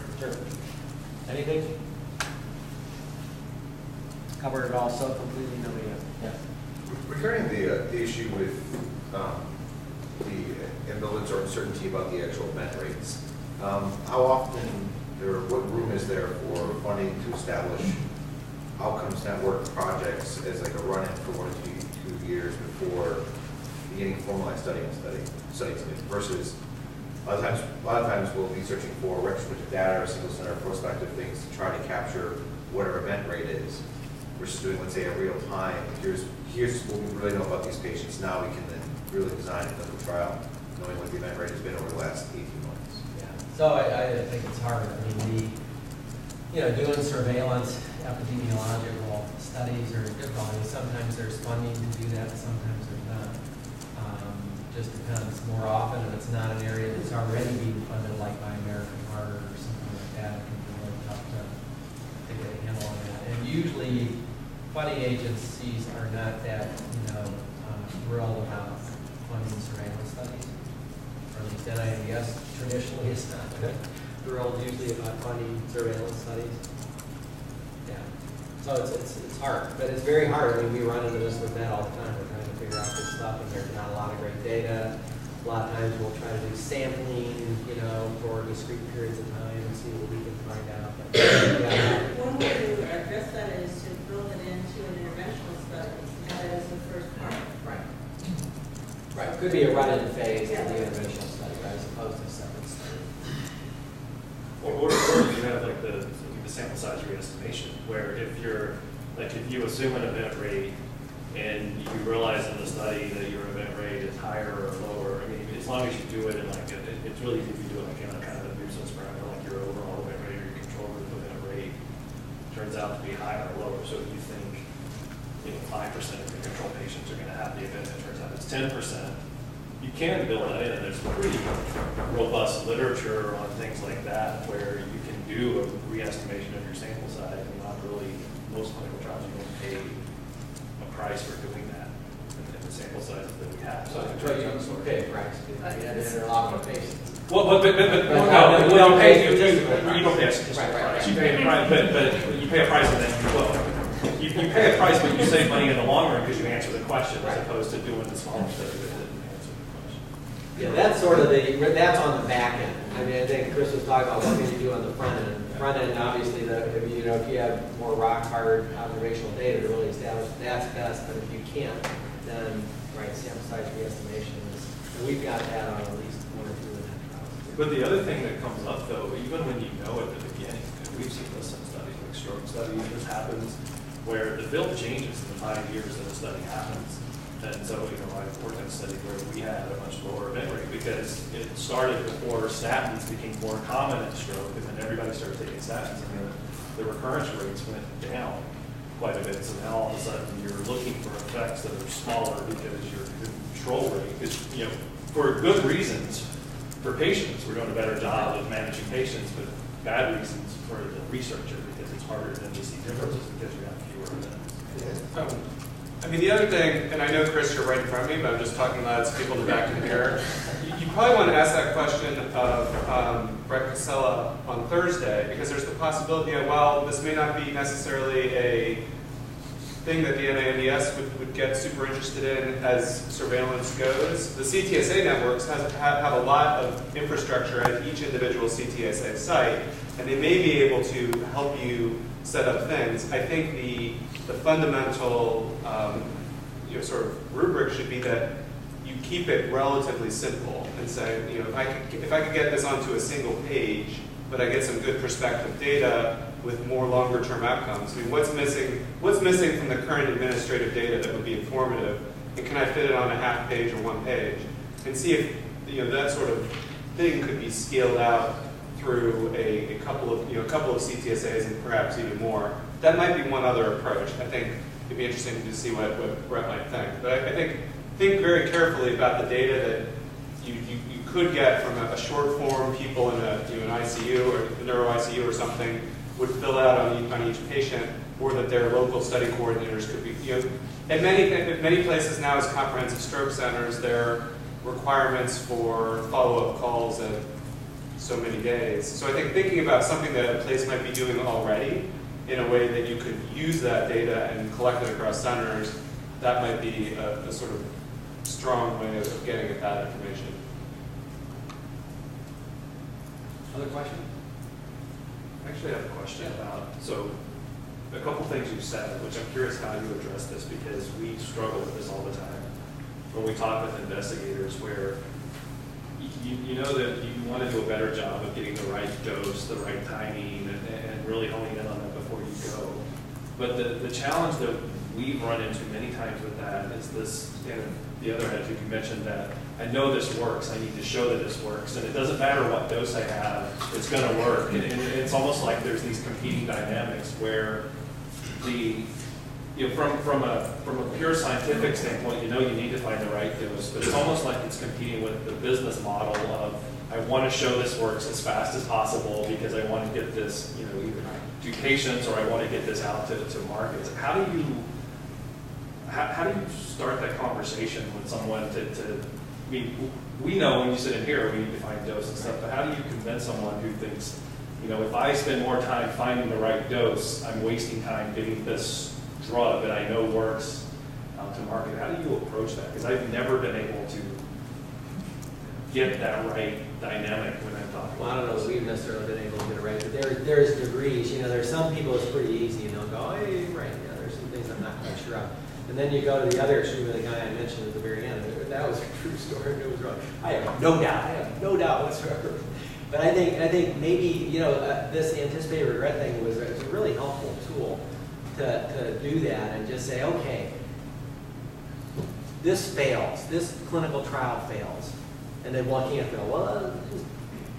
S2: Anything? Covered it all so completely, nobody else. Yes.
S3: Regarding the issue with the ambivalence or uncertainty about the actual event rates, how often or what room is there for funding to establish outcomes network projects as like a run-in for 1 to 2 years before beginning formalized study versus a lot of times we'll be searching for retrospective data or single center prospective things to try to capture what our event rate is versus doing, let's say, a real time. Here's what we really know about these patients. Now we can then really design a clinical trial knowing what the event rate has been over the last 18 months.
S2: Yeah. So I think it's hard. I mean, doing surveillance epidemiological studies are difficult. I mean, sometimes there's funding to do that, sometimes there's not. Just depends. More often, if it's not an area that's already being funded, like by American Heart or something like that, it can be really tough to get a handle on that. And usually, funding agencies are not that, thrilled about funding surveillance studies. Or at least NINDS traditionally is not thrilled usually about funding surveillance studies. Yeah. So it's hard, but it's very hard. I mean, we run into this with that all the time. We're trying to figure out this stuff, and there's not a lot of great data. A lot of times we'll try to do sampling, for discrete periods of time and see what we can find out. But, yeah.
S4: One way to address that is to build it into an interventional study. That is the first part.
S2: Right. Right. Could be a run-in phase of the interventional study, right, as opposed to a separate study.
S5: Or you have like the sample size re-estimation, where if you assume an event rate and you realize in the study that your event rate is higher or lower, I mean, as long as you do it in it's really easy if you do it like in a kind of a nuisance parameter, like your overall event rate or your control group event rate turns out to be higher or lower. So if you think 5% of your control patients are going to have the event, it turns out it's 10%. You can build that in, and there's pretty robust literature on things like that where you can do a re-estimation of your sample size, and not really, most clinical trials you don't pay a price for doing that in the sample sizes that we have. So
S2: you pay a price. There are a lot of patients.
S5: Well, but you don't pay a statistical price. You pay a price, but you pay a price and then you pay a price, but you save money in the long run because you answer the question as opposed to doing the smaller study that didn't answer the question.
S2: Yeah, that's sort of that's on the back end. I mean, I think Chris was talking about what can you do on the front end. front end, obviously, if you have more rock hard observational data to really establish that's best, but if you can't, then sample size re-estimation is, and we've got that on at least one or two of the trials.
S5: But the other thing that comes up though, even when you know at the beginning, and we've seen this in studies like stroke studies, this happens where the field changes in the 5 years that a study happens. And so, I've worked in a study where we had a much lower event rate because it started before statins became more common in stroke, and then everybody started taking statins, and the recurrence rates went down quite a bit. So now all of a sudden you're looking for effects that are smaller because your control rate is, for good reasons for patients. We're doing a better job of managing patients, but bad reasons for the researcher because it's harder than to see differences because you have fewer events.
S1: The other thing, and I know, Chris, you're right in front of me, but I'm just talking about as people in the back of the mirror. You probably want to ask that question of Brett Casella on Thursday, because there's the possibility of, well, this may not be necessarily a thing that the NINDS would get super interested in as surveillance goes. The CTSA networks have a lot of infrastructure at each individual CTSA site, and they may be able to help you set up things. I think the fundamental sort of rubric should be that you keep it relatively simple and say, if I could get this onto a single page, but I get some good prospective data with more longer term outcomes. What's missing from the current administrative data that would be informative, and can I fit it on a half page or 1 page? And see if that sort of thing could be scaled out through a couple of CTSAs and perhaps even more. That might be one other approach. I think it'd be interesting to see what Brett might think. But I think very carefully about the data that you could get from a short form people in an ICU or a neuro ICU or something would fill out on each patient, or that their local study coordinators could be. At many places now as comprehensive stroke centers, there are requirements for follow-up calls at so many days. So I think thinking about something that a place might be doing already in a way that you could use that data and collect it across centers, that might be a sort of strong way of getting at that information.
S2: Other question?
S5: I actually have a question about, so a couple things you said, which I'm curious how you address this, because we struggle with this all the time when we talk with investigators, where you know that you want to do a better job of getting the right dose, the right timing, and really honing in on that before you go. But the challenge that we've run into many times with that is this, and the other end, you mentioned that I know this works, I need to show that this works, and it doesn't matter what dose I have, it's going to work. And it's almost like there's these competing dynamics where from a pure scientific standpoint, you need to find the right dose, but it's almost like it's competing with the business model of, I want to show this works as fast as possible because I want to get this, either to patients or I want to get this out to markets. How do you start that conversation with someone we know when you sit in here, we need to find dose and stuff, but how do you convince someone who thinks, if I spend more time finding the right dose, I'm wasting time getting this drug that I know works out to market? How do you approach that? Because I've never been able to get that right dynamic when I'm talking.
S2: Well, I don't know if we've necessarily been able to get it right, but there's degrees. There's some people it's pretty easy, and they'll go, hey, right, there's some things I'm not quite sure of. And then you go to the other extreme of the guy I mentioned at the very end. That was a true story. It was wrong. I have no doubt whatsoever. But I think maybe this anticipated regret thing was a really helpful tool to do that and just say, okay, this fails, this clinical trial fails, and then one can't fail. Well,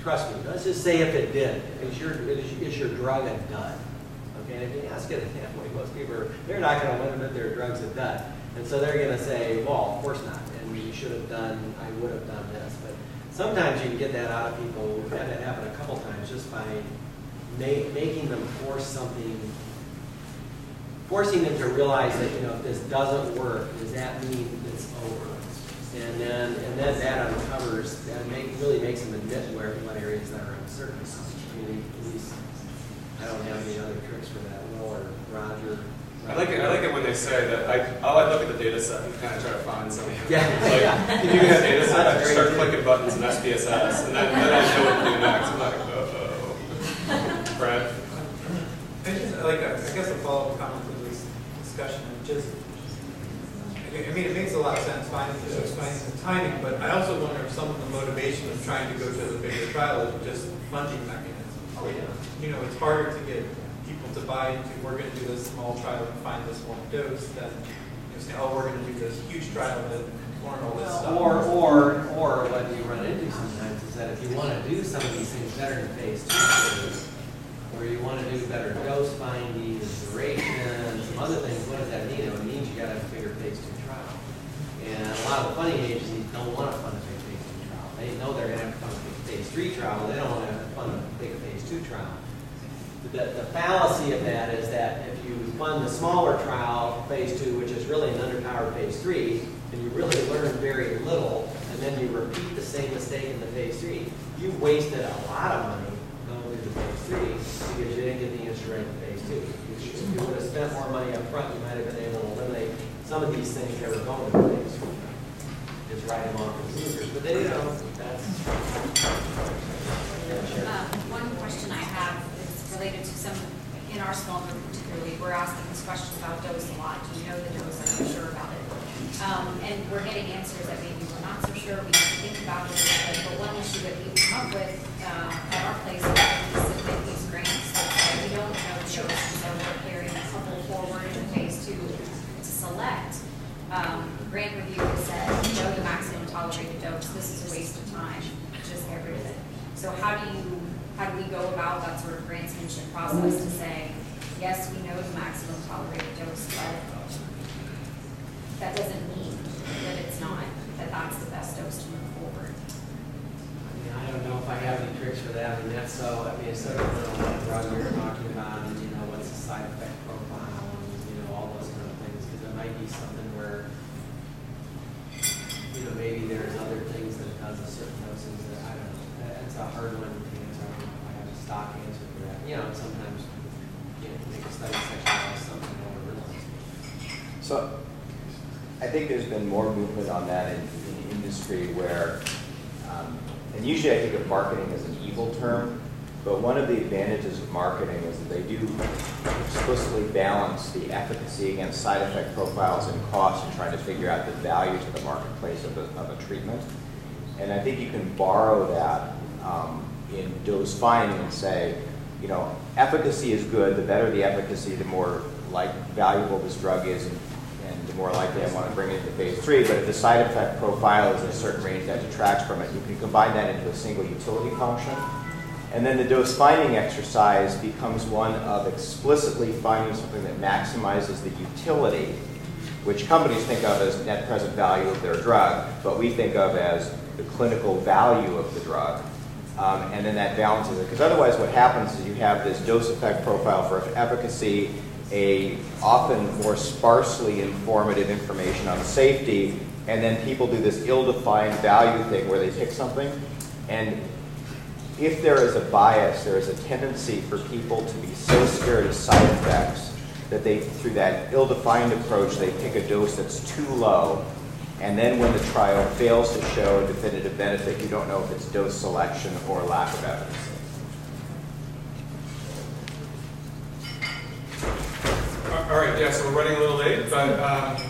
S2: trust me. Let's just say if it did, is your drug a dud? Okay, and if you ask it that way, most people they're not going to limit their drugs a dud, and so they're going to say, well, of course not, and you should have done, I would have done this. But sometimes you can get that out of people. We've had that happen a couple times just by making them forcing them to realize that if this doesn't work, does that mean it's over? And then that uncovers, really makes them admit where what areas that are uncertain. At least I don't have any other tricks for that. Will or Roger.
S1: I like it when they say that I look at the data set and kind of try to find something.
S2: Yeah.
S1: Can you get that data set? I just start clicking buttons in SPSS, and then I know what to do next. I'm like, Brad.
S6: guess a follow-up comment to this discussion. I mean, it makes a lot of sense, finding the timing, but I also wonder if some of the motivation of trying to go to the bigger trial is just funding mechanisms.
S2: Oh, yeah.
S6: You know, it's harder to get people to buy into, we're going to do this small trial and find this one dose, than say, oh, we're going to do this huge trial that learn all this stuff.
S2: Or what you run into sometimes is that if you want to do some of these things better in phase 2, or you want to do better dose finding, duration, some other things, what does that mean? It means you got to have a bigger phase 2 trial. And a lot of funding agencies don't want to fund a big phase 2 trial. They know they're going to have to fund a big phase 3 trial. They don't want to fund a big phase 2 trial. The fallacy of that is that if you fund the smaller trial, phase 2, which is really an underpowered phase 3, and you really learn very little, and then you repeat the same mistake in the phase 3, you've wasted a lot of money going through the phase 3 because you didn't get the answer right in phase 2. If you would have spent more money up front, you might have been able to eliminate some of these things that were going to phase 2. Just write them off as losers. But then, you know, that's... Yeah, sure.
S7: One question I have is related to some, in our small group particularly, we're asking this question about dose a lot. Do you know the dose? I'm not sure about it. And we're getting answers that maybe we're not so sure. We need to think about it a little bit. But one issue that we've come up with at our place is that we submit these grants that say we don't know the dose, so we're carrying a couple forward in phase 2 to select. Grant review said, know the maximum tolerated dose. This is a waste of time. Just get rid of it. So how do we go about that sort of grantsmanship process to say, yes, we know the maximum tolerated dose, but that doesn't mean that it's not, that that's the best dose to move forward.
S2: I mean, I don't know if I have any tricks for that. I mean, that's so, I mean, it's sort of what drug we were talking about, and, you know, what's the side effect profile, and, you know, all those kind of things, because there might be something where, you know, maybe there's other things that it does at certain doses that, I don't know. That's a hard one to answer. I don't know if I have a stock answer for that. You know, sometimes you can't make a study section out of something over realize.
S8: So, I think there's been more movement on that in the industry where, and usually I think of marketing as an evil term, but one of the advantages of marketing is that they do explicitly balance the efficacy against side effect profiles and costs and trying to figure out the value to the marketplace of a treatment. And I think you can borrow that in dose finding and say, you know, efficacy is good. The better the efficacy, the more valuable this drug is, and the more likely I want to bring it into phase 3. But if the side effect profile is in a certain range that detracts from it, you can combine that into a single utility function. And then the dose finding exercise becomes one of explicitly finding something that maximizes the utility, which companies think of as net present value of their drug, but we think of as the clinical value of the drug. And then that balances it. Because otherwise what happens is you have this dose effect profile for efficacy, a often more sparsely informative information on safety, and then people do this ill-defined value thing where they pick something. And if there is a bias, there is a tendency for people to be so scared of side effects that they, through that ill-defined approach, they pick a dose that's too low. And then when the trial fails to show a definitive benefit, you don't know if it's dose selection or lack of evidence.
S1: All right, yeah, so we're running a little late, but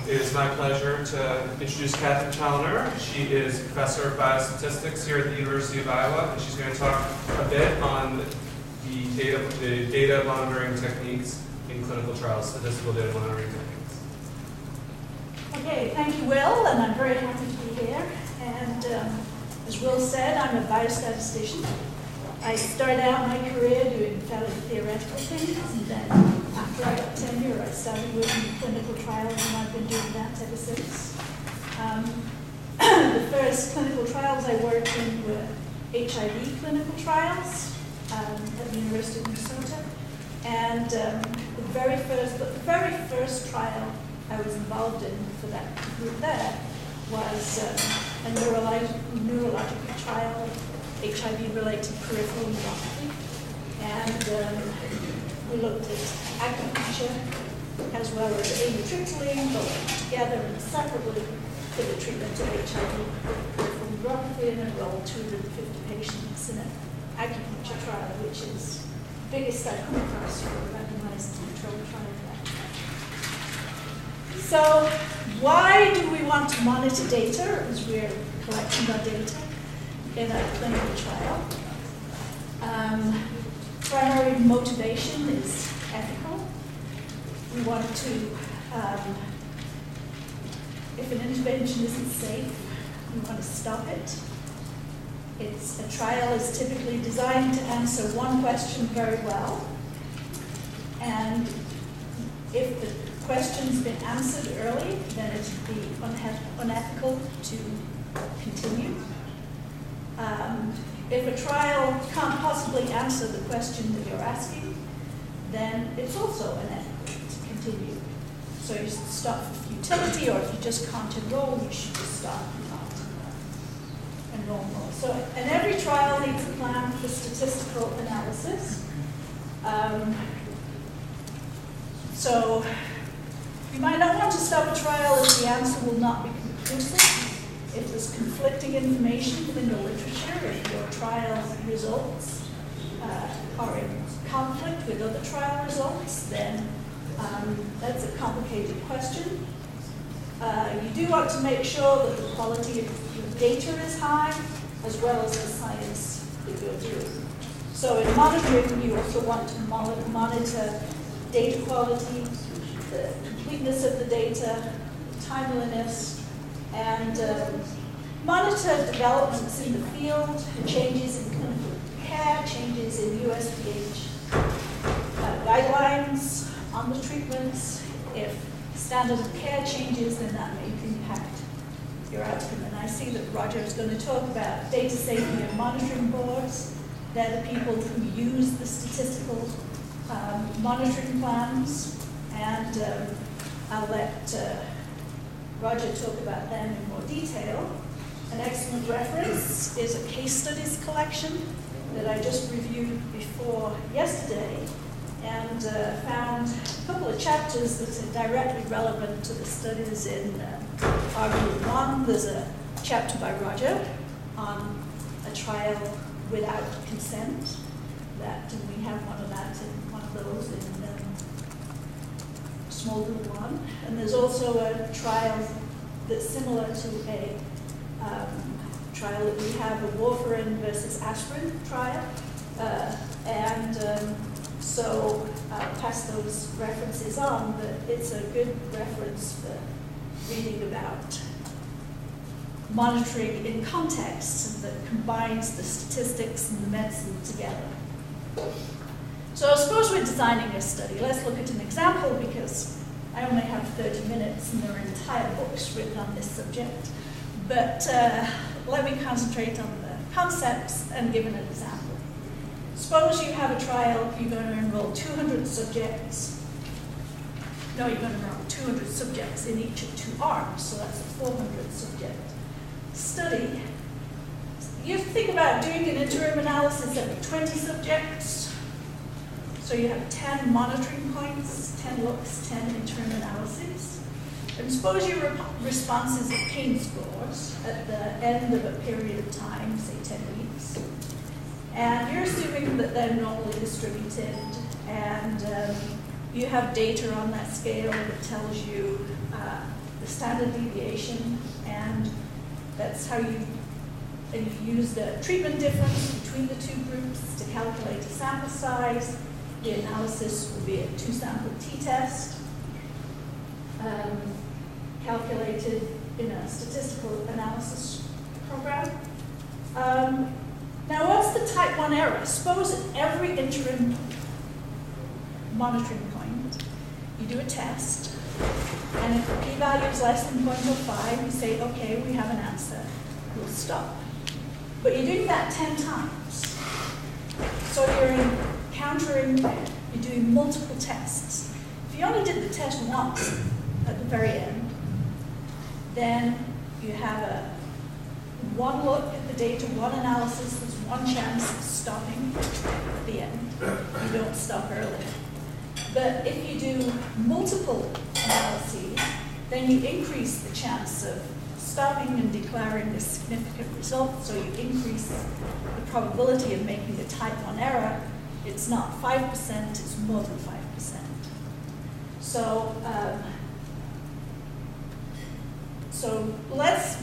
S1: it is my pleasure to introduce Katherine Challoner. She is professor of biostatistics here at the University of Iowa, and she's going to talk a bit on the data monitoring techniques in clinical trials, statistical data monitoring techniques.
S9: Okay, thank you, Will, and I'm very happy to be here. And as Will said, I'm a biostatistician. I started out my career doing fairly theoretical things, and then after I got tenure, I started working in clinical trials, and I've been doing that ever since. The first clinical trials I worked in were HIV clinical trials at the University of Minnesota. And the very first trial I was involved in for that group there was a neurological trial, HIV-related peripheral neuropathy. And we looked at acupuncture as well as amitriptyline, both together and separately for the treatment of HIV peripheral neuropathy, and enrolled 250 patients in an acupuncture trial, which is the biggest I've come across for randomized randomized controlled trial. So why do we want to monitor data as we're collecting our data in a clinical trial? Primary motivation is ethical. We want to, if an intervention isn't safe, we want to stop it. A trial is typically designed to answer one question very well. And if the question's been answered early, then it would be unethical to continue. If a trial can't possibly answer the question that you're asking, then it's also unethical to continue. So you stop for futility, or if you just can't enroll, you should just stop and not enroll more. So, and every trial needs a plan for statistical analysis. So you might not want to stop a trial if the answer will not be conclusive. If there's conflicting information in the literature, if your trial results are in conflict with other trial results, then that's a complicated question. You do want to make sure that the quality of your data is high, as well as the science that you're doing. So in monitoring, you also want to monitor data quality, the completeness of the data, timeliness, and monitor developments in the field, changes in clinical care, changes in USPH guidelines on the treatments. If standard of care changes, then that may impact your outcome. And I see that Roger is going to talk about data safety and monitoring boards. They're the people who use the statistical monitoring plans, and I'll let Roger talk about them in more detail. An excellent reference is a case studies collection that I just reviewed before yesterday, and found a couple of chapters that are directly relevant to the studies in our group 1. There's a chapter by Roger on a trial without consent, that we have one of those in small group 1. And there's also a trial that's similar to a trial that we have, a warfarin versus aspirin trial. So I'll pass those references on, but it's a good reference for reading about monitoring in context that combines the statistics and the medicine together. So suppose we're designing a study. Let's look at an example, because I only have 30 minutes and there are entire books written on this subject. But let me concentrate on the concepts and give an example. Suppose you have a trial, you're going to enroll 200 subjects. No, you're going to enroll 200 subjects in each of 2 arms, so that's a 400 subject study. You think about doing an interim analysis every 20 subjects. So you have 10 monitoring points, 10 looks, 10 interim analyses. And suppose your responses are pain scores at the end of a period of time, say 10 weeks. And you're assuming that they're normally distributed, and you have data on that scale that tells you the standard deviation, and that's how you use the treatment difference between the 2 groups to calculate a sample size. The analysis will be a 2-sample t-test, calculated in a statistical analysis program. Now, what's the type 1 error? Suppose at every interim monitoring point, you do a test, and if the p-value is less than 0.05, you say, okay, we have an answer, we'll stop. But you're doing that 10 times. So you're doing multiple tests. If you only did the test once at the very end, then you have one look at the data, one analysis, there's one chance of stopping at the end. You don't stop early. But if you do multiple analyses, then you increase the chance of stopping and declaring a significant result, so you increase the probability of making a type 1 error. It's not 5%, it's more than 5%. So,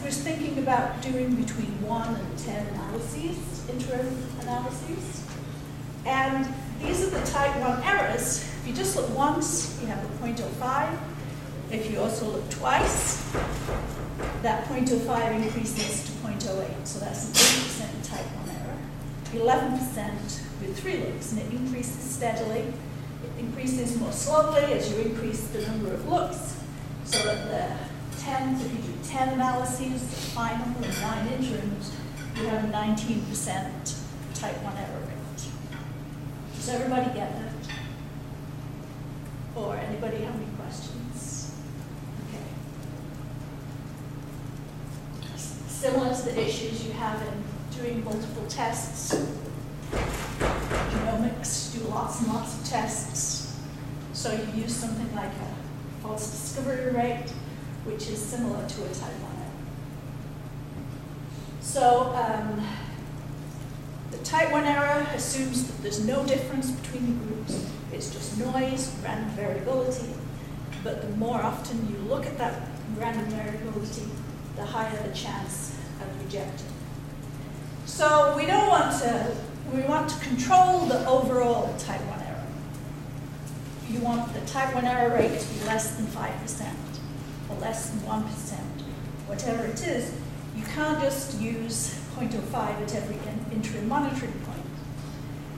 S9: we're thinking about doing between 1 and 10 analyses, interim analyses. And these are the type 1 errors. If you just look once, you have a 0.05. If you also look twice, that 0.05 increases to 0.08. So that's an 80% type 1 error. 11% with 3 looks, and it increases steadily. It increases more slowly as you increase the number of looks. So at the 10, if you do 10 analyses, the final and 9 interims, you have a 19% type 1 error rate. Does everybody get that? Or anybody have any questions? Okay. Similar to the issues you have in doing multiple tests. Genomics, do lots and lots of tests. So you use something like a false discovery rate, which is similar to a type 1 error. So the type 1 error assumes that there's no difference between the groups. It's just noise, random variability. But the more often you look at that random variability, the higher the chance of rejecting. So we want to control the overall type 1 error. You want the type 1 error rate to be less than 5%, or less than 1%, whatever it is. You can't just use 0.05 at every interim monitoring point.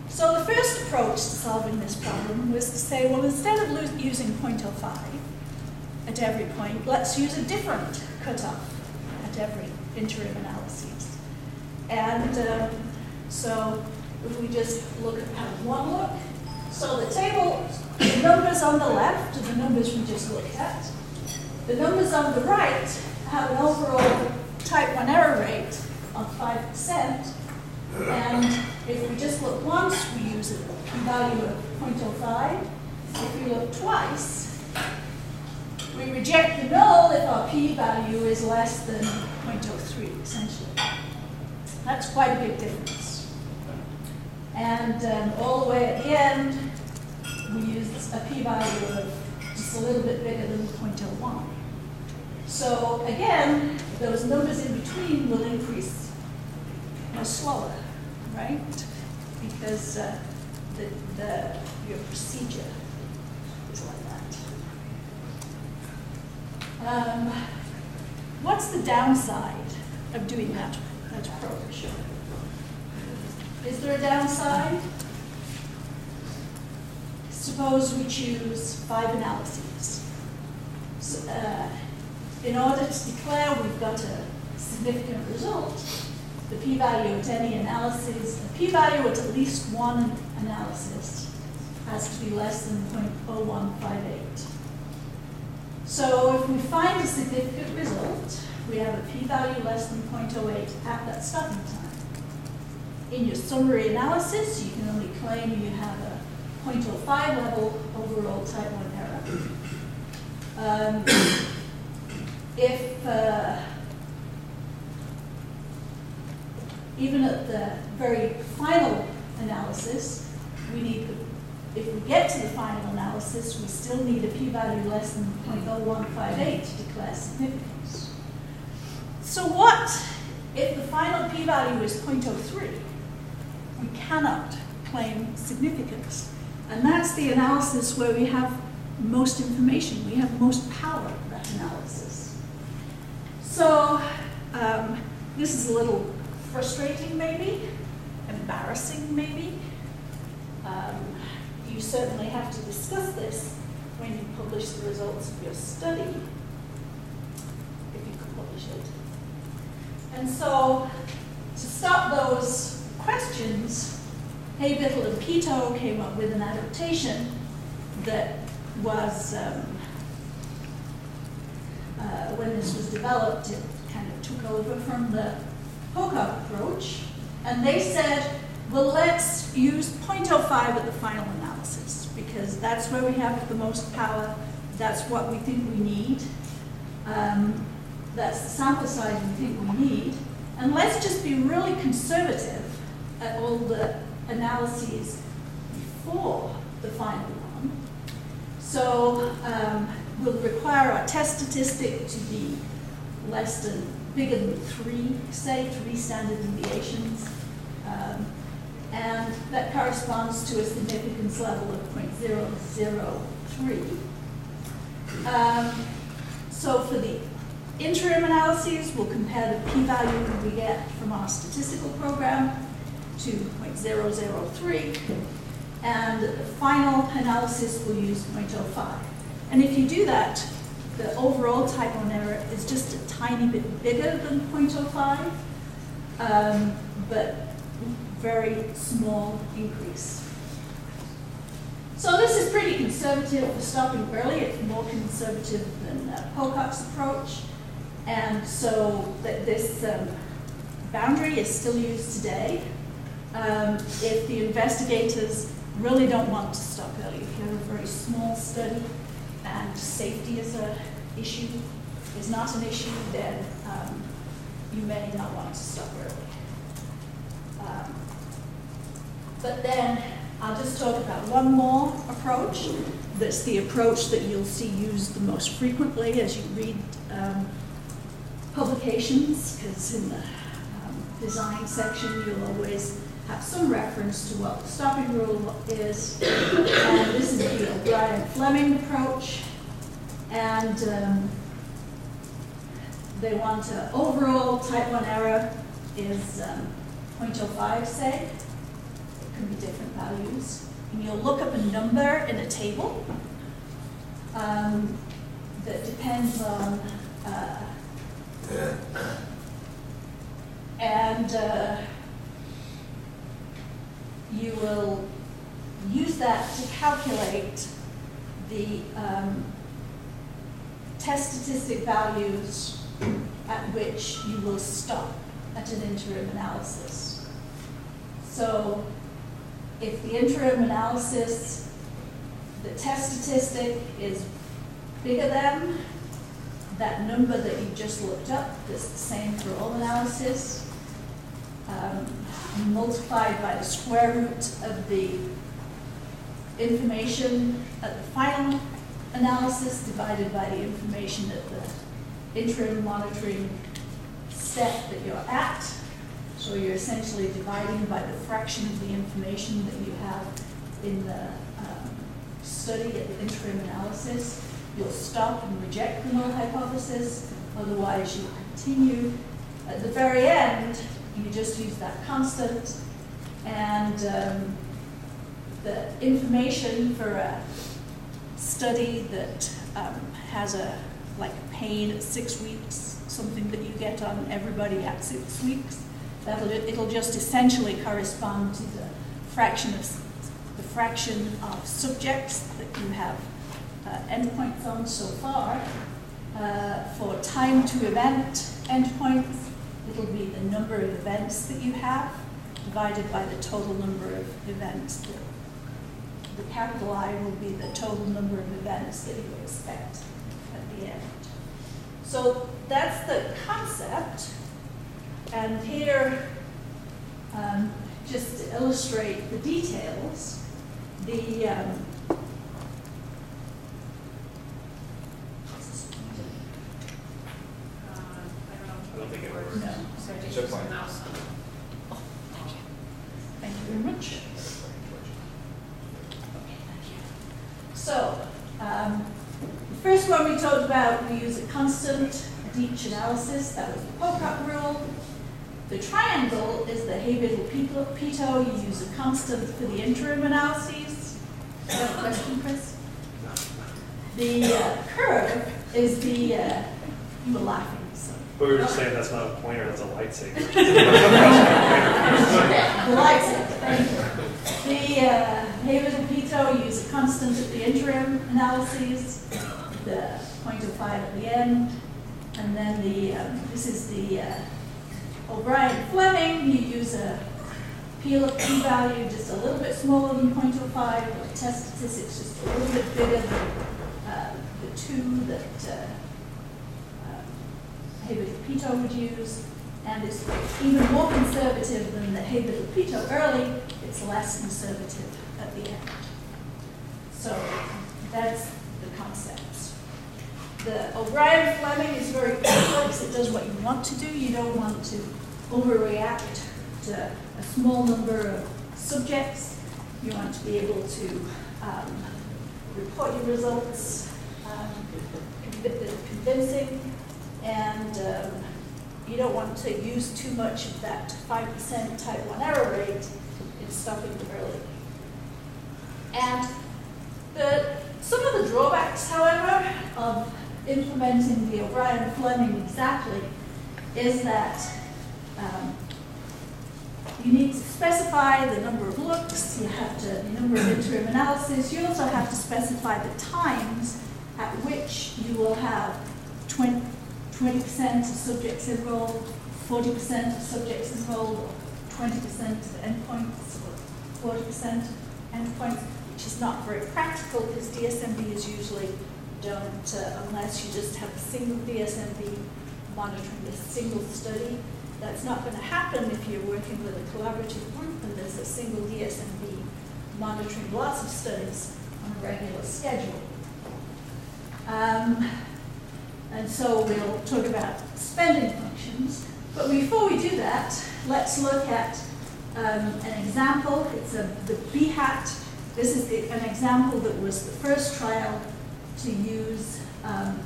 S9: So the first approach to solving this problem was to say, well, instead of using 0.05 at every point, let's use a different cutoff at every interim analysis. And so if we just look at one look, so the table, the numbers on the left are the numbers we just looked at. The numbers on the right have an overall type 1 error rate of 5%. And if we just look once, we use a p-value of 0.05. If we look twice, we reject the null if our p-value is less than 0.03, essentially. That's quite a big difference. And all the way at the end, we use a p-value of just a little bit bigger than 0.01. So again, those numbers in between will increase much slower, right? Because your procedure is like that. What's the downside of doing that approach? Is there a downside? Suppose we choose 5 analyses. So, in order to declare we've got a significant result, the p-value at any analysis, the p-value at least one analysis has to be less than 0.0158. So if we find a significant result, we have a p-value less than 0.08 at that starting time. In your summary analysis, you can only claim you have a 0.05 level overall type 1 error. Even at the very final analysis, if we get to the final analysis, we still need a p-value less than 0.0158 to declare significance. So what if the final p-value is 0.03? We cannot claim significance. And that's the analysis where we have most information. We have most power in that analysis. So this is a little frustrating maybe, embarrassing maybe. You certainly have to discuss this when you publish the results of your study, if you could publish it. And so to stop those questions, Haybittle and Pito came up with an adaptation that was, when this was developed, it kind of took over from the Pocock approach, and they said, well, let's use 0.05 at the final analysis, because that's where we have the most power, that's what we think we need, that's the sample size we think we need, and let's just be really conservative at all the analyses before the final one, So we'll require our test statistic to be bigger than 3, say, 3 standard deviations. And that corresponds to a significance level of 0.003. So for the interim analyses, we'll compare the p-value we get from our statistical program to 0.003. And the final analysis will use 0.05. And if you do that, the overall type 1 error is just a tiny bit bigger than 0.05, but very small increase. So this is pretty conservative for stopping early. It's more conservative than Pocock's approach. And so this boundary is still used today. If the investigators really don't want to stop early, if you have a very small study and safety is not an issue, then you may not want to stop early. But then I'll just talk about one more approach. That's the approach that you'll see used the most frequently as you read publications, because in the design section you'll always have some reference to what the stopping rule is. And this is the O'Brien-Fleming approach. And they want overall type 1 error is 0.05, say. It can be different values. And you'll look up a number in a table that depends on, you will use that to calculate the test statistic values at which you will stop at an interim analysis. So if the interim analysis, the test statistic is bigger than that number that you just looked up, that's the same for all analysis, multiplied by the square root of the information at the final analysis divided by the information at the interim monitoring step that you're at. So you're essentially dividing by the fraction of the information that you have in the study at the interim analysis. You'll stop and reject the null hypothesis, otherwise you'll continue. At the very end, you just use that constant, and the information for a study that has a pain at 6 weeks, something that you get on everybody at 6 weeks, it'll just essentially correspond to the fraction of subjects that you have endpoints on so far. For time to event endpoints, it'll be the number of events that you have divided by the total number of events. The capital I will be the total number of events that you expect at the end. So that's the concept. And here, just to illustrate the details,
S5: I don't think it works.
S9: No.
S7: So
S8: It's
S7: just
S8: a point.
S7: use the mouse.
S9: Thank you very much. So, the first one we talked about, we use a constant at each analysis. That was the Pocock rule. The triangle is the Hay-Biddle-Pito. You use a constant for the interim analyses. Do you have a question, Chris? The curve is the, you were laughing. So.
S5: We were just saying that's not a pointer, that's a lightsaber.
S9: The lightsaber, thank you. The Hay-Biddle-Pito, use a constant at the interim analyses, the 0.05 at the end, and then this is the O'Brien-Fleming. You use a p-value just a little bit smaller than 0.05, the test statistics just a little bit bigger than the 2 that Hay-Biddle-Pito would use, and it's even more conservative than the Hay-Biddle-Pito early. It's less conservative at the end. So that's the concepts. The O'Brien-Fleming is very complex. It does what you want to do. You don't want to overreact to a small number of subjects. You want to be able to report your results convincing, and you don't want to use too much of that 5% type 1 error rate in stopping early. And some of the drawbacks, however, of implementing the O'Brien-Fleming exactly is that you need to specify the number of looks, the number of interim analysis. You also have to specify the times at which you will have 20% of subjects enrolled, 40% of subjects enrolled, 20% of endpoints, or 40% endpoints, which is not very practical because DSMB is usually don't, unless you just have a single DSMB monitoring a single study. That's not going to happen if you're working with a collaborative group and there's a single DSMB monitoring lots of studies on a regular schedule. And so we'll talk about spending functions. But before we do that, let's look at an example. It's the BHAT. This is an example that was the first trial to use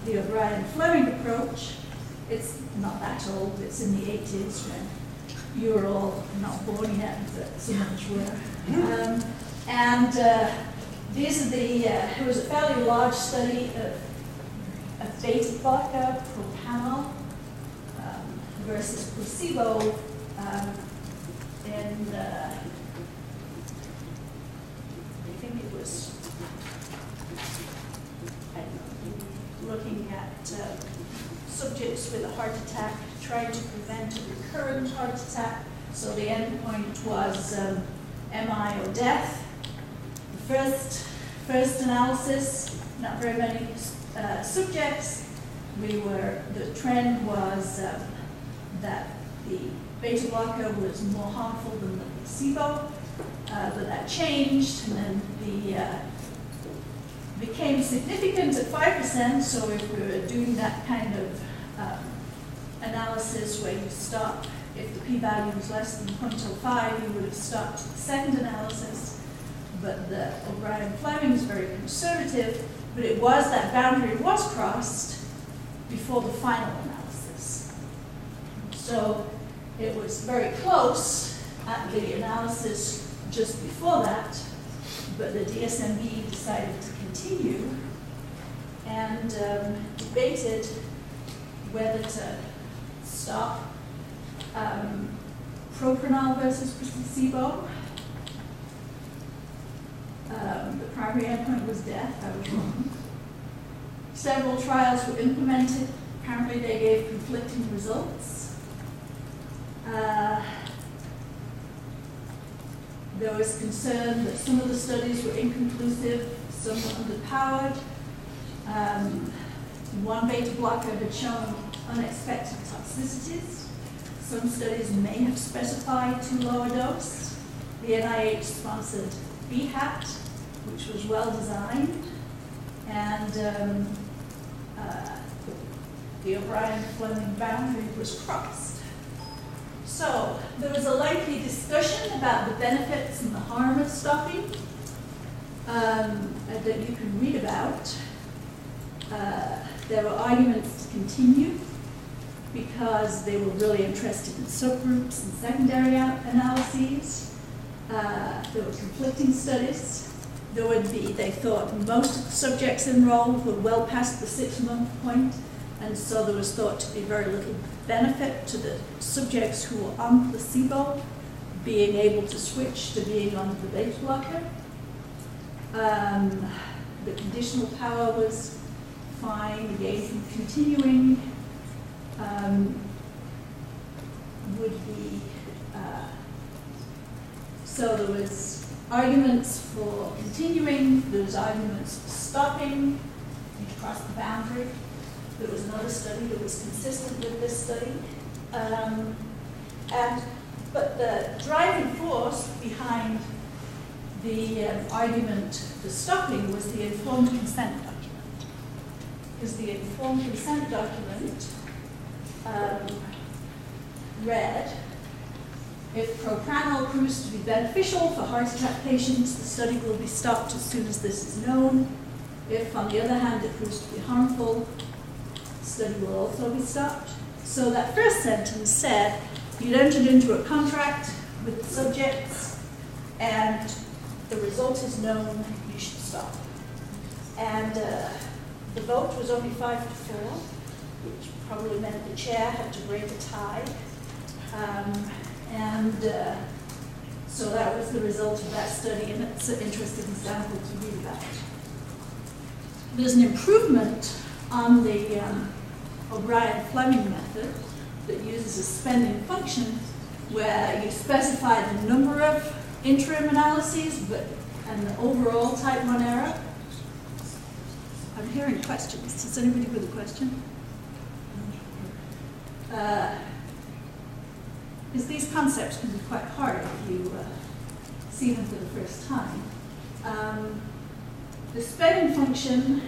S9: the O'Brien-Fleming approach. It's not that old. It's in the 80s when you were all not born yet, but some of us were. These are it was a fairly large study of beta blocker, propanol, versus placebo in, I think it was, looking at subjects with a heart attack, trying to prevent a recurrent heart attack. So the endpoint was MI or death. The first analysis, not very many subjects. The trend was that the beta blocker was more harmful than the placebo, but that changed, and then became significant at 5%. So if we were doing that kind of analysis where you stop, if the p-value was less than 0.05, you would have stopped the second analysis. But the O'Brien-Fleming is very conservative, but that boundary was crossed before the final analysis. So it was very close at the analysis just before that, but the DSMB decided to continue and debated whether to stop propanol versus placebo. The primary endpoint was death. I was wrong. Several trials were implemented. Apparently they gave conflicting results. There was concern that some of the studies were inconclusive, some were underpowered. One beta blocker had shown unexpected toxicities. Some studies may have specified too low a dose. The NIH-sponsored BHAT, which was well designed, and the O'Brien-Fleming boundary was crossed. So there was a lengthy discussion about the benefits and the harm of stopping that you can read about. There were arguments to continue because they were really interested in subgroups and secondary analyses. There were conflicting studies. They thought most of the subjects enrolled were well past the 6-month point, and so there was thought to be very little benefit to the subjects who were on placebo being able to switch to being on the beta blocker. The conditional power was fine. Again, continuing would be so there was arguments for continuing, there was arguments for stopping, you crossed the boundary. There was another study that was consistent with this study. But the driving force behind the argument for stopping was the informed consent document. because the informed consent document read, if propranolol proves to be beneficial for heart attack patients, the study will be stopped as soon as this is known. If, on the other hand, it proves to be harmful, the study will also be stopped. So that first sentence said, you'd entered into a contract with the subjects, and the result is known, you should stop. And the vote was only 5-4, which probably meant the chair had to break a tie. So that was the result of that study, and it's an interesting example to read about. There's an improvement on the O'Brien-Fleming method that uses a spending function where you specify the number of interim analyses and the overall type 1 error. I'm hearing questions. Is anybody with a question? Because these concepts can be quite hard if you see them for the first time. The spending function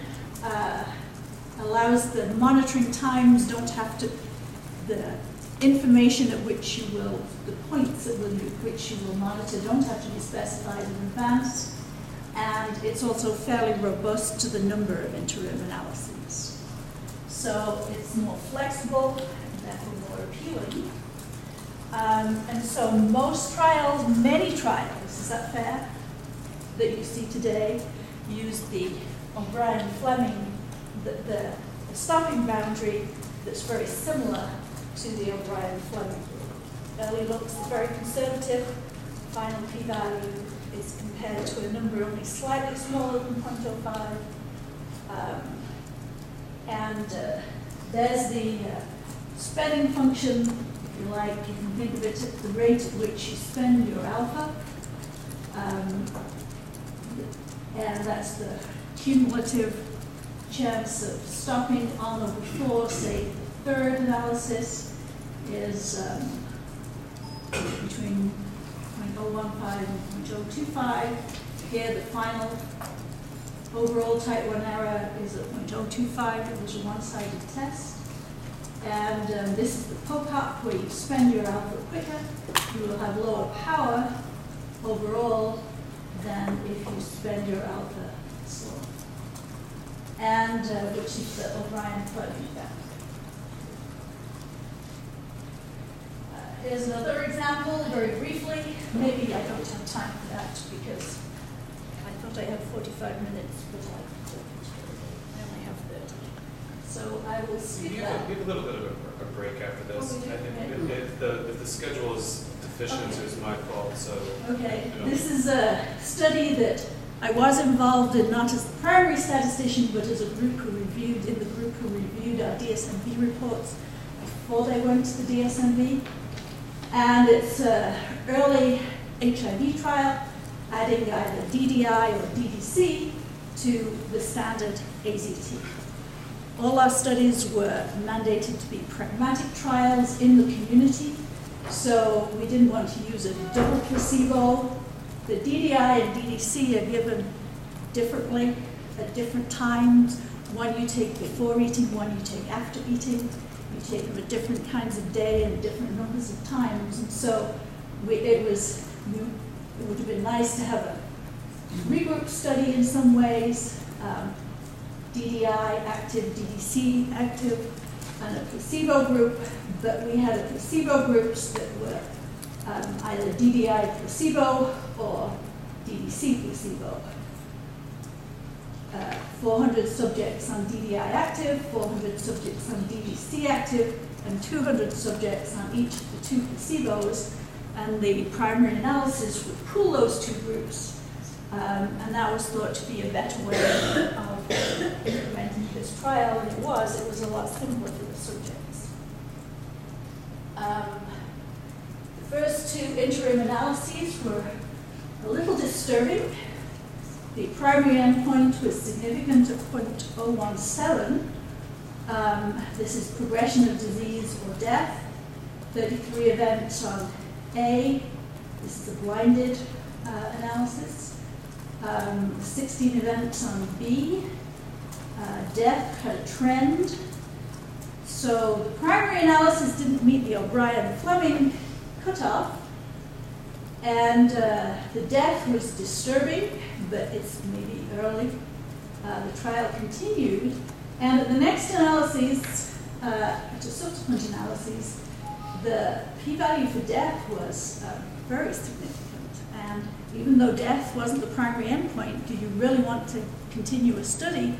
S9: allows the monitoring times don't have to, the information at which you will, the points at which you will monitor don't have to be specified in advance. And it's also fairly robust to the number of interim analyses. So it's more flexible and therefore more appealing. And so most trials, many trials, is that fair, that you see today, use the O'Brien-Fleming, the stopping boundary that's very similar to the O'Brien-Fleming. Early looks very conservative. Final p-value is compared to a number only slightly smaller than 0.05. There's the spending function, if you like. You can think of it at the rate at which you spend your alpha. And that's the cumulative chance of stopping on or before, say, the third analysis is between 0.015 and 0.025. Here, the final overall type 1 error is at 0.025. It was a one-sided test. And this is the POCOP, where you spend your alpha quicker. You will have lower power overall than if you spend your alpha slower. And which is the O'Brien-Fleming boundary. Here's another example, very briefly. Maybe I don't have time for that because I thought I had 45 minutes, but I only have 30. So I will skip that.
S1: We have a little bit of a break after this.
S9: Oh,
S1: I think if the schedule is deficient,
S9: Okay.
S1: it's my fault. So
S9: okay, this is a study that I was involved in, not as the primary statistician, but as a group who reviewed, in the group who reviewed our DSMV reports before they went to the DSMV. And it's an early HIV trial, adding either DDI or DDC to the standard AZT. All our studies were mandated to be pragmatic trials in the community, so we didn't want to use a double placebo. The DDI and DDC are given differently at different times. One you take before eating, one you take after eating. You take them at different kinds of day and different numbers of times. And so it would have been nice to have a regroup study in some ways, DDI active, DDC active, and a placebo group. But we had placebo groups that were either DDI placebo or DDC placebo. 400 subjects on DDI active, 400 subjects on DDC active, and 200 subjects on each of the two placebos. And the primary analysis would pool those two groups. And that was thought to be a better way of implementing this trial, and it was a lot simpler for the subjects. The first two interim analyses were a little disturbing. The primary endpoint was significant at 0.017. This is progression of disease or death. 33 events on A. This is a blinded analysis. 16 events on B. death had a trend. So the primary analysis didn't meet the O'Brien-Fleming cutoff, and the death was disturbing, but it's maybe early. The trial continued, and at the next analyses, to subsequent analyses, the p-value for death was very significant. And even though death wasn't the primary endpoint, do you really want to continue a study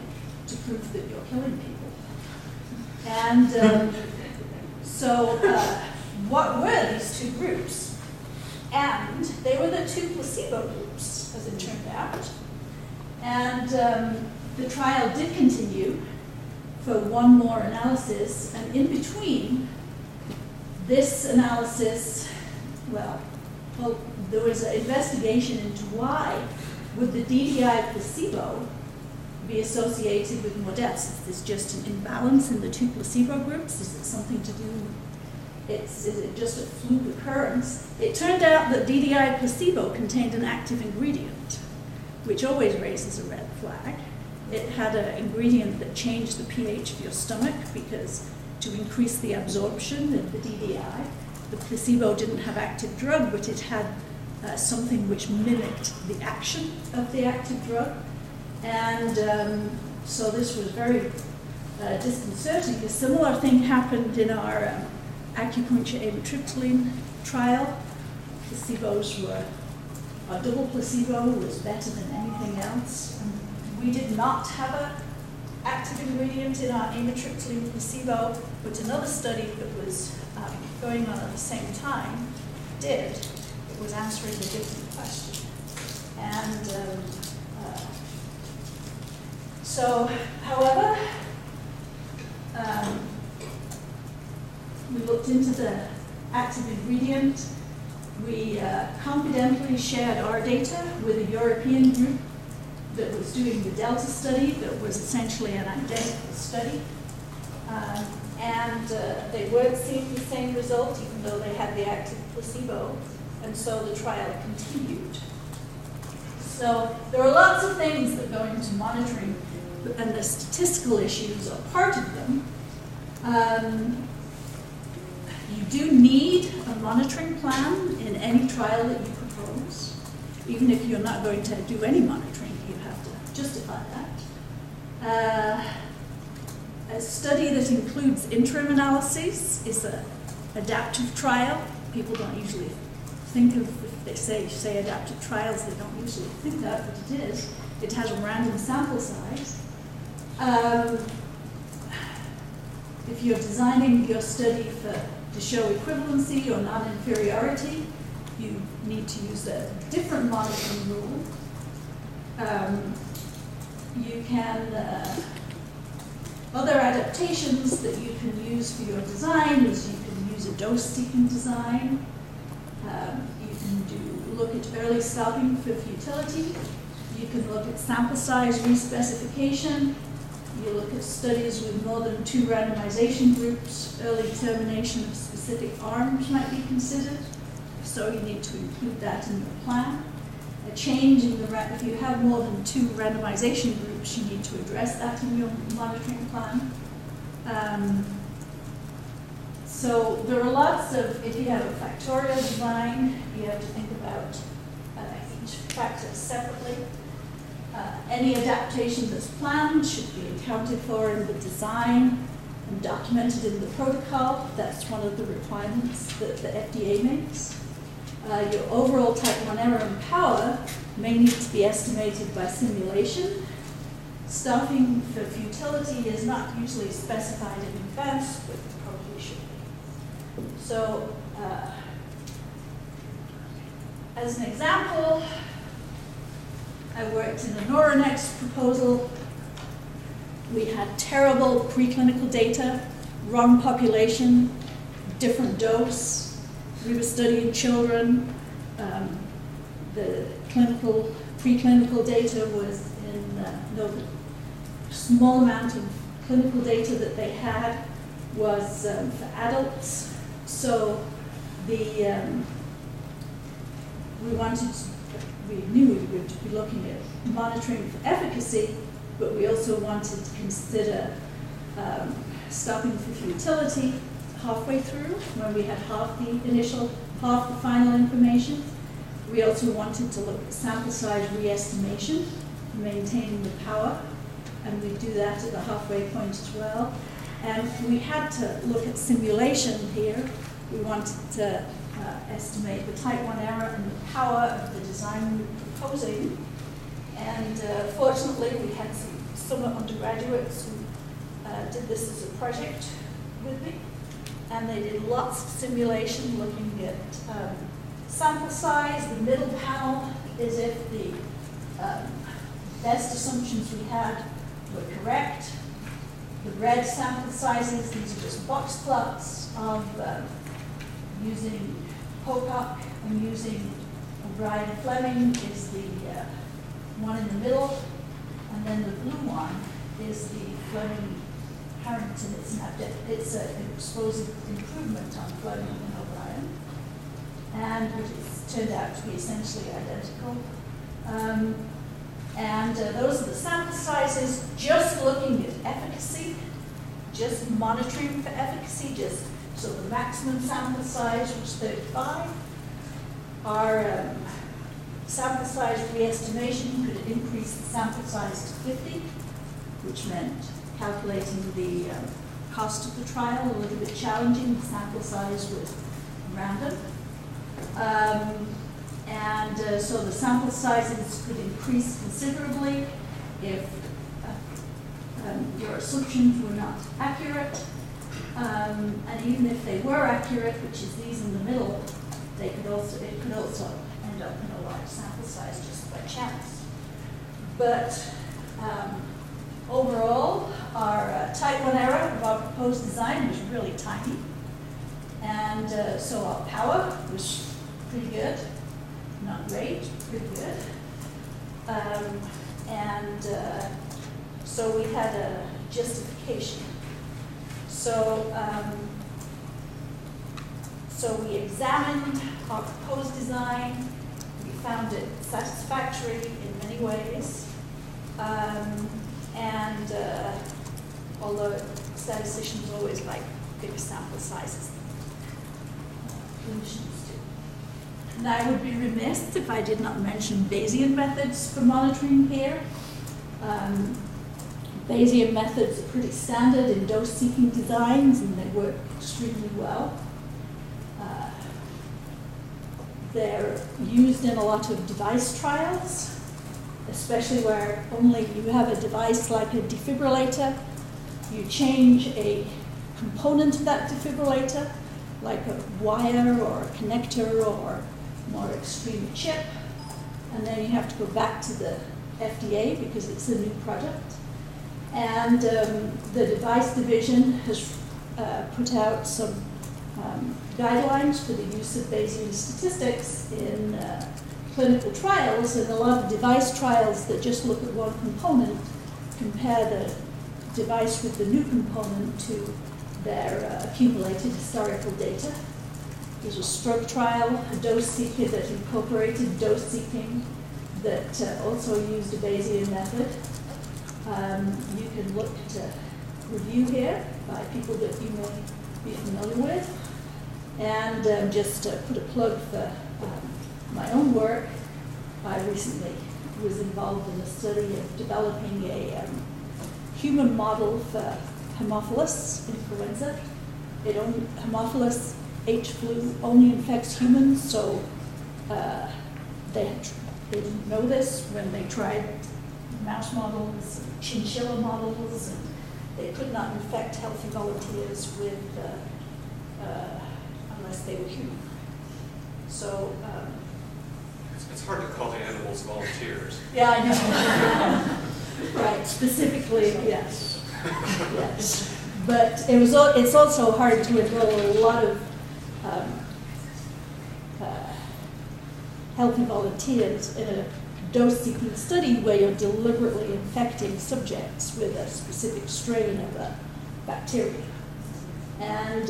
S9: to prove that you're killing people? And so what were these two groups? And they were the two placebo groups, as it turned out. And the trial did continue for one more analysis, and in between this analysis, well, there was an investigation into why would the DDI placebo be associated with more deaths. Is this just an imbalance in the two placebo groups? Is it something to do, is it just a fluke occurrence? It turned out that DDI placebo contained an active ingredient, which always raises a red flag. It had an ingredient that changed the pH of your stomach because to increase the absorption of the DDI. The placebo didn't have active drug, but it had something which mimicked the action of the active drug. And so this was very disconcerting. A similar thing happened in our acupuncture amitriptyline trial. Placebos were, a double placebo was better than anything else. And we did not have an active ingredient in our amitriptyline placebo, but another study that was going on at the same time did. It was answering a different question. And so, however, we looked into the active ingredient. We confidentially shared our data with a European group that was doing the Delta study that was essentially an identical study. And they weren't seeing the same result even though they had the active placebo. And so the trial continued. So there are lots of things that go into monitoring, and the statistical issues are part of them. You do need a monitoring plan in any trial that you propose. Even if you're not going to do any monitoring, you have to justify that. A study that includes interim analyses is an adaptive trial. People don't usually think of, if they say adaptive trials, they don't usually think that, but it is. It has a random sample size. If you're designing your study to show equivalency or non-inferiority, you need to use a different monitoring rule. You can, other adaptations that you can use for your design is you can use a dose-seeking design. You can look at early stopping for futility. You can look at sample size respecification. You look at studies with more than 2 randomization groups. Early termination of specific arms might be considered. So you need to include that in your plan. A change in the, if you have more than 2 randomization groups, you need to address that in your monitoring plan. So there are lots of, if you have a factorial design, you have to think about each factor separately. Any adaptation that's planned should be accounted for in the design and documented in the protocol. That's one of the requirements that the FDA makes. Your overall type 1 error and power may need to be estimated by simulation. Stopping for futility is not usually specified in advance, but probably should be. So, as an example, I worked in a Neuronext proposal. We had terrible preclinical data, wrong population, different dose. We were studying children. The preclinical data was in the small amount of clinical data that they had was for adults. So we knew we would be looking at monitoring for efficacy, but we also wanted to consider stopping for futility halfway through when we had half the final information. We also wanted to look at sample size re-estimation, maintaining the power, and we do that at the halfway point as well. And we had to look at simulation here. We wanted to estimate the type 1 error and the power of the design we were proposing. And fortunately, we had some summer undergraduates who did this as a project with me. And they did lots of simulation looking at sample size. The middle panel is if the best assumptions we had were correct. The red sample sizes, these are just box plots of using Pocock and using O'Brien Fleming is the one in the middle, and then the blue one is the Fleming Harrington. It's an exposed improvement on Fleming and O'Brien, and it's turned out to be essentially identical. Those are the sample sizes, just looking at efficacy, just monitoring for efficacy, so the maximum sample size was 35. Our sample size re-estimation could increase the sample size to 50, which meant calculating the cost of the trial a little bit challenging. The sample size was random. So the sample sizes could increase considerably if your assumptions were not accurate. And even if they were accurate, which is these in the middle, it could also end up in a large sample size just by chance. But overall, our type 1 error of our proposed design was really tiny. And so our power was pretty good. Not great, pretty good. So we had a justification. So we examined our proposed design. We found it satisfactory in many ways. Although statisticians always like bigger sample sizes, clinicians do. And I would be remiss if I did not mention Bayesian methods for monitoring here. Bayesian methods are pretty standard in dose-seeking designs, and they work extremely well. They're used in a lot of device trials, especially where only you have a device like a defibrillator. You change a component of that defibrillator, like a wire or a connector or more extreme chip, and then you have to go back to the FDA because it's a new product. And the device division has put out some guidelines for the use of Bayesian statistics in clinical trials, and a lot of device trials that just look at one component compare the device with the new component to their accumulated historical data. There's a stroke trial, a dose seeker that incorporated dose seeking that also used a Bayesian method. You can look to review here by people that you may be familiar with. And just to put a plug for my own work, I recently was involved in a study of developing a human model for Haemophilus influenza. Haemophilus H flu only infects humans, so they didn't know this when they tried mouse models, chinchilla models, and they could not infect healthy volunteers with unless they were human. So
S1: it's hard to call the animals volunteers.
S9: yeah, I know. Right, specifically, yes. Yes. But it's also hard to enroll a lot of healthy volunteers in a dose-seeking study where you're deliberately infecting subjects with a specific strain of a bacteria. And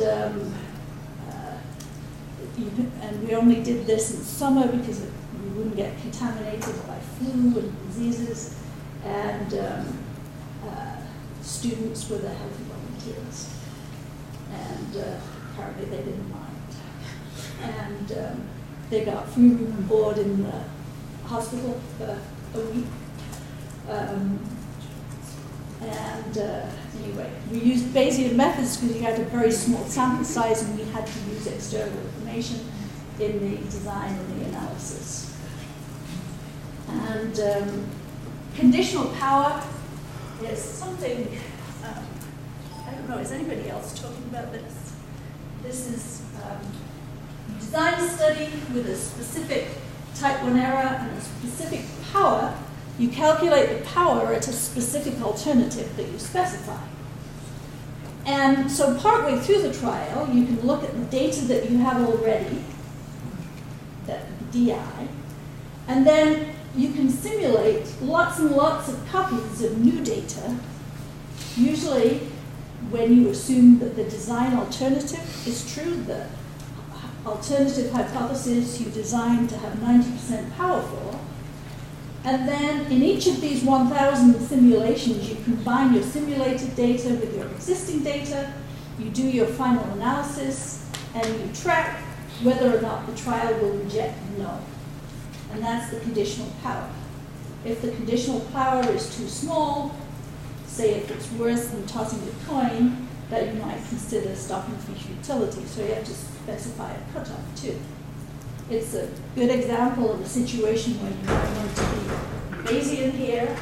S9: we only did this in summer because we wouldn't get contaminated by flu and diseases. And students were the healthy volunteers. And apparently they didn't mind. And they got free room and board in the hospital for a week. Anyway, we used Bayesian methods because we had a very small sample size and we had to use external information in the design and the analysis. And conditional power is something, I don't know, is anybody else talking about this? This is you design a study with a specific type 1 error and a specific power. You calculate the power at a specific alternative that you specify. And so partway through the trial, you can look at the data that you have already, that DI, and then you can simulate lots and lots of copies of new data, usually when you assume that the design alternative is true, the alternative hypothesis you designed to have 90% power for. And then in each of these 1,000 simulations, you combine your simulated data with your existing data, you do your final analysis, and you track whether or not the trial will reject no. And that's the conditional power. If the conditional power is too small, say if it's worse than tossing a coin, that you might consider stopping for futility. So you have to specify a cutoff too. It's a good example of a situation where you might want to be Bayesian here,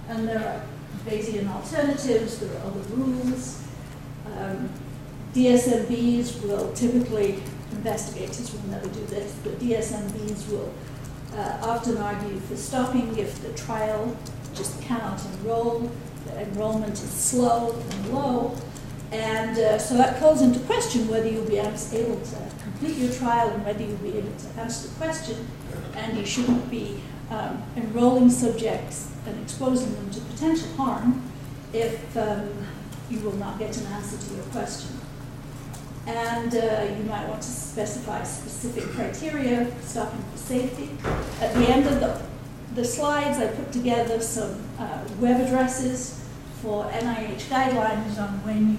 S9: and there are Bayesian alternatives, there are other rules. DSMBs will typically, investigators will never do this, but DSMBs will often argue for stopping if the trial just cannot enroll, the enrollment is slow and low. And so that calls into question whether you'll be able to complete your trial and whether you'll be able to answer the question. And you shouldn't be enrolling subjects and exposing them to potential harm if you will not get an answer to your question. And you might want to specify specific criteria for stopping for safety. At the end of the slides, I put together some web addresses for NIH guidelines on when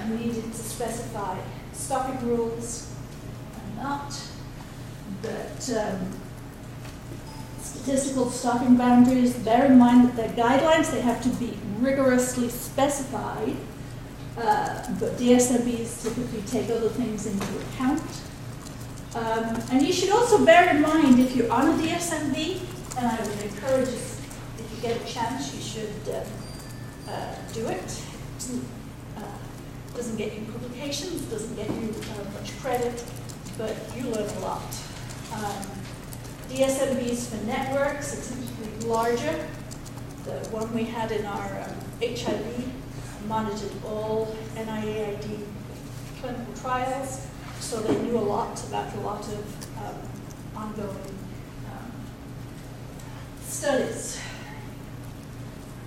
S9: you needed to specify stopping rules and not. But statistical stopping boundaries, bear in mind that they're guidelines, they have to be rigorously specified, but DSMBs typically take other things into account. And you should also bear in mind if you're on a DSMB, and I would encourage if you get a chance, you should do it. Doesn't get you publications, doesn't get you much credit, but you learn a lot. DSMBs for networks are typically larger. The one we had in our HIV monitored all NIAID clinical trials, so they knew a lot about a lot of ongoing studies.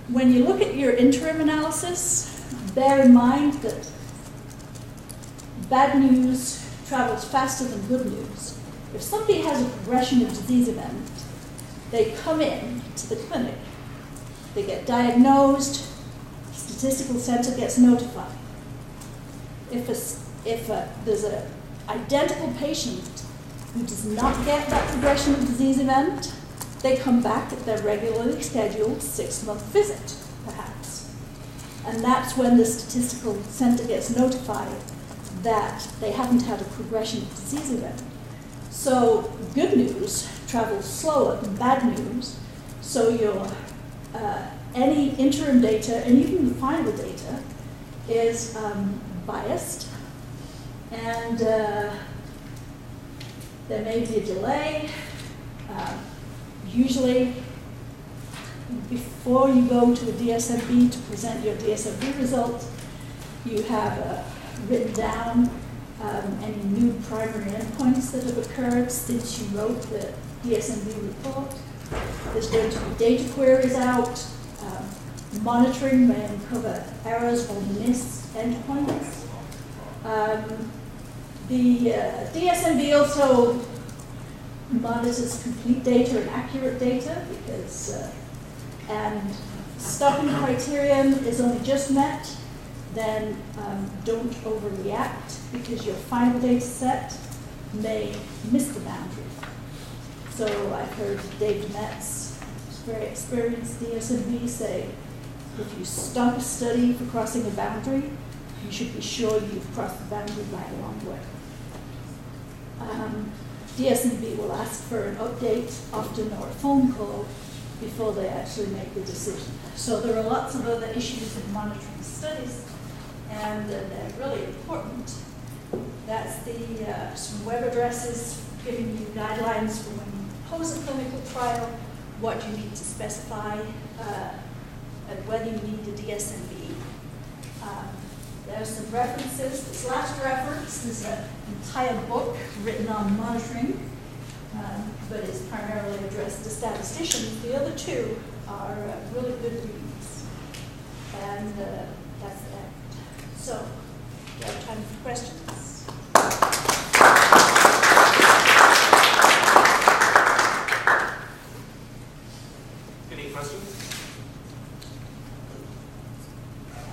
S9: When you look at your interim analysis, bear in mind that bad news travels faster than good news. If somebody has a progression of disease event, they come in to the clinic, they get diagnosed, statistical center gets notified. If there's an identical patient who does not get that progression of disease event, they come back at their regularly scheduled 6-month visit, perhaps. And that's when the statistical center gets notified that they haven't had a progression of disease event. So good news travels slower than bad news. So your any interim data, and even the final data, is biased. And there may be a delay. Usually, before you go to a DSMB to present your DSMB results, you have written down any new primary endpoints that have occurred since you wrote the DSMB report. There's going to be data queries out. Monitoring may uncover errors or missed endpoints. The DSMB also monitors complete data and accurate data, because and stopping criterion is only just met, then don't overreact, because your final data set may miss the boundary. So I've heard Dave Metz, who's very experienced DSMB, say, if you stop a study for crossing a boundary, you should be sure you've crossed the boundary by a long way. DSMB will ask for an update, often, or a phone call before they actually make the decision. So there are lots of other issues in monitoring studies, and they're really important. That's the some web addresses giving you guidelines for when you pose a clinical trial, what you need to specify, and whether you need a DSMB. There's some references. This last reference is an entire book written on monitoring, but is primarily addressed to statisticians. The other two are really good reads. And that's that. So, do you have time for questions?
S1: Any questions?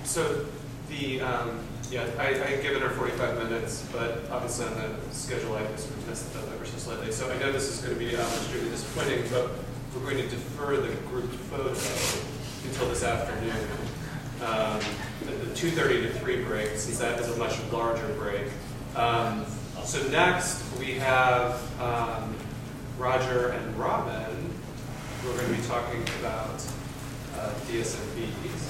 S1: So the I given her 45 minutes, but obviously on the schedule like this, we messed it up ever so slightly. So I know this is going to be extremely disappointing, but we're going to defer the group photo until this afternoon. The 2:30 to 3 break, since that is a much larger break. So next we have Roger and Robin, who are going to be talking about DSMBs.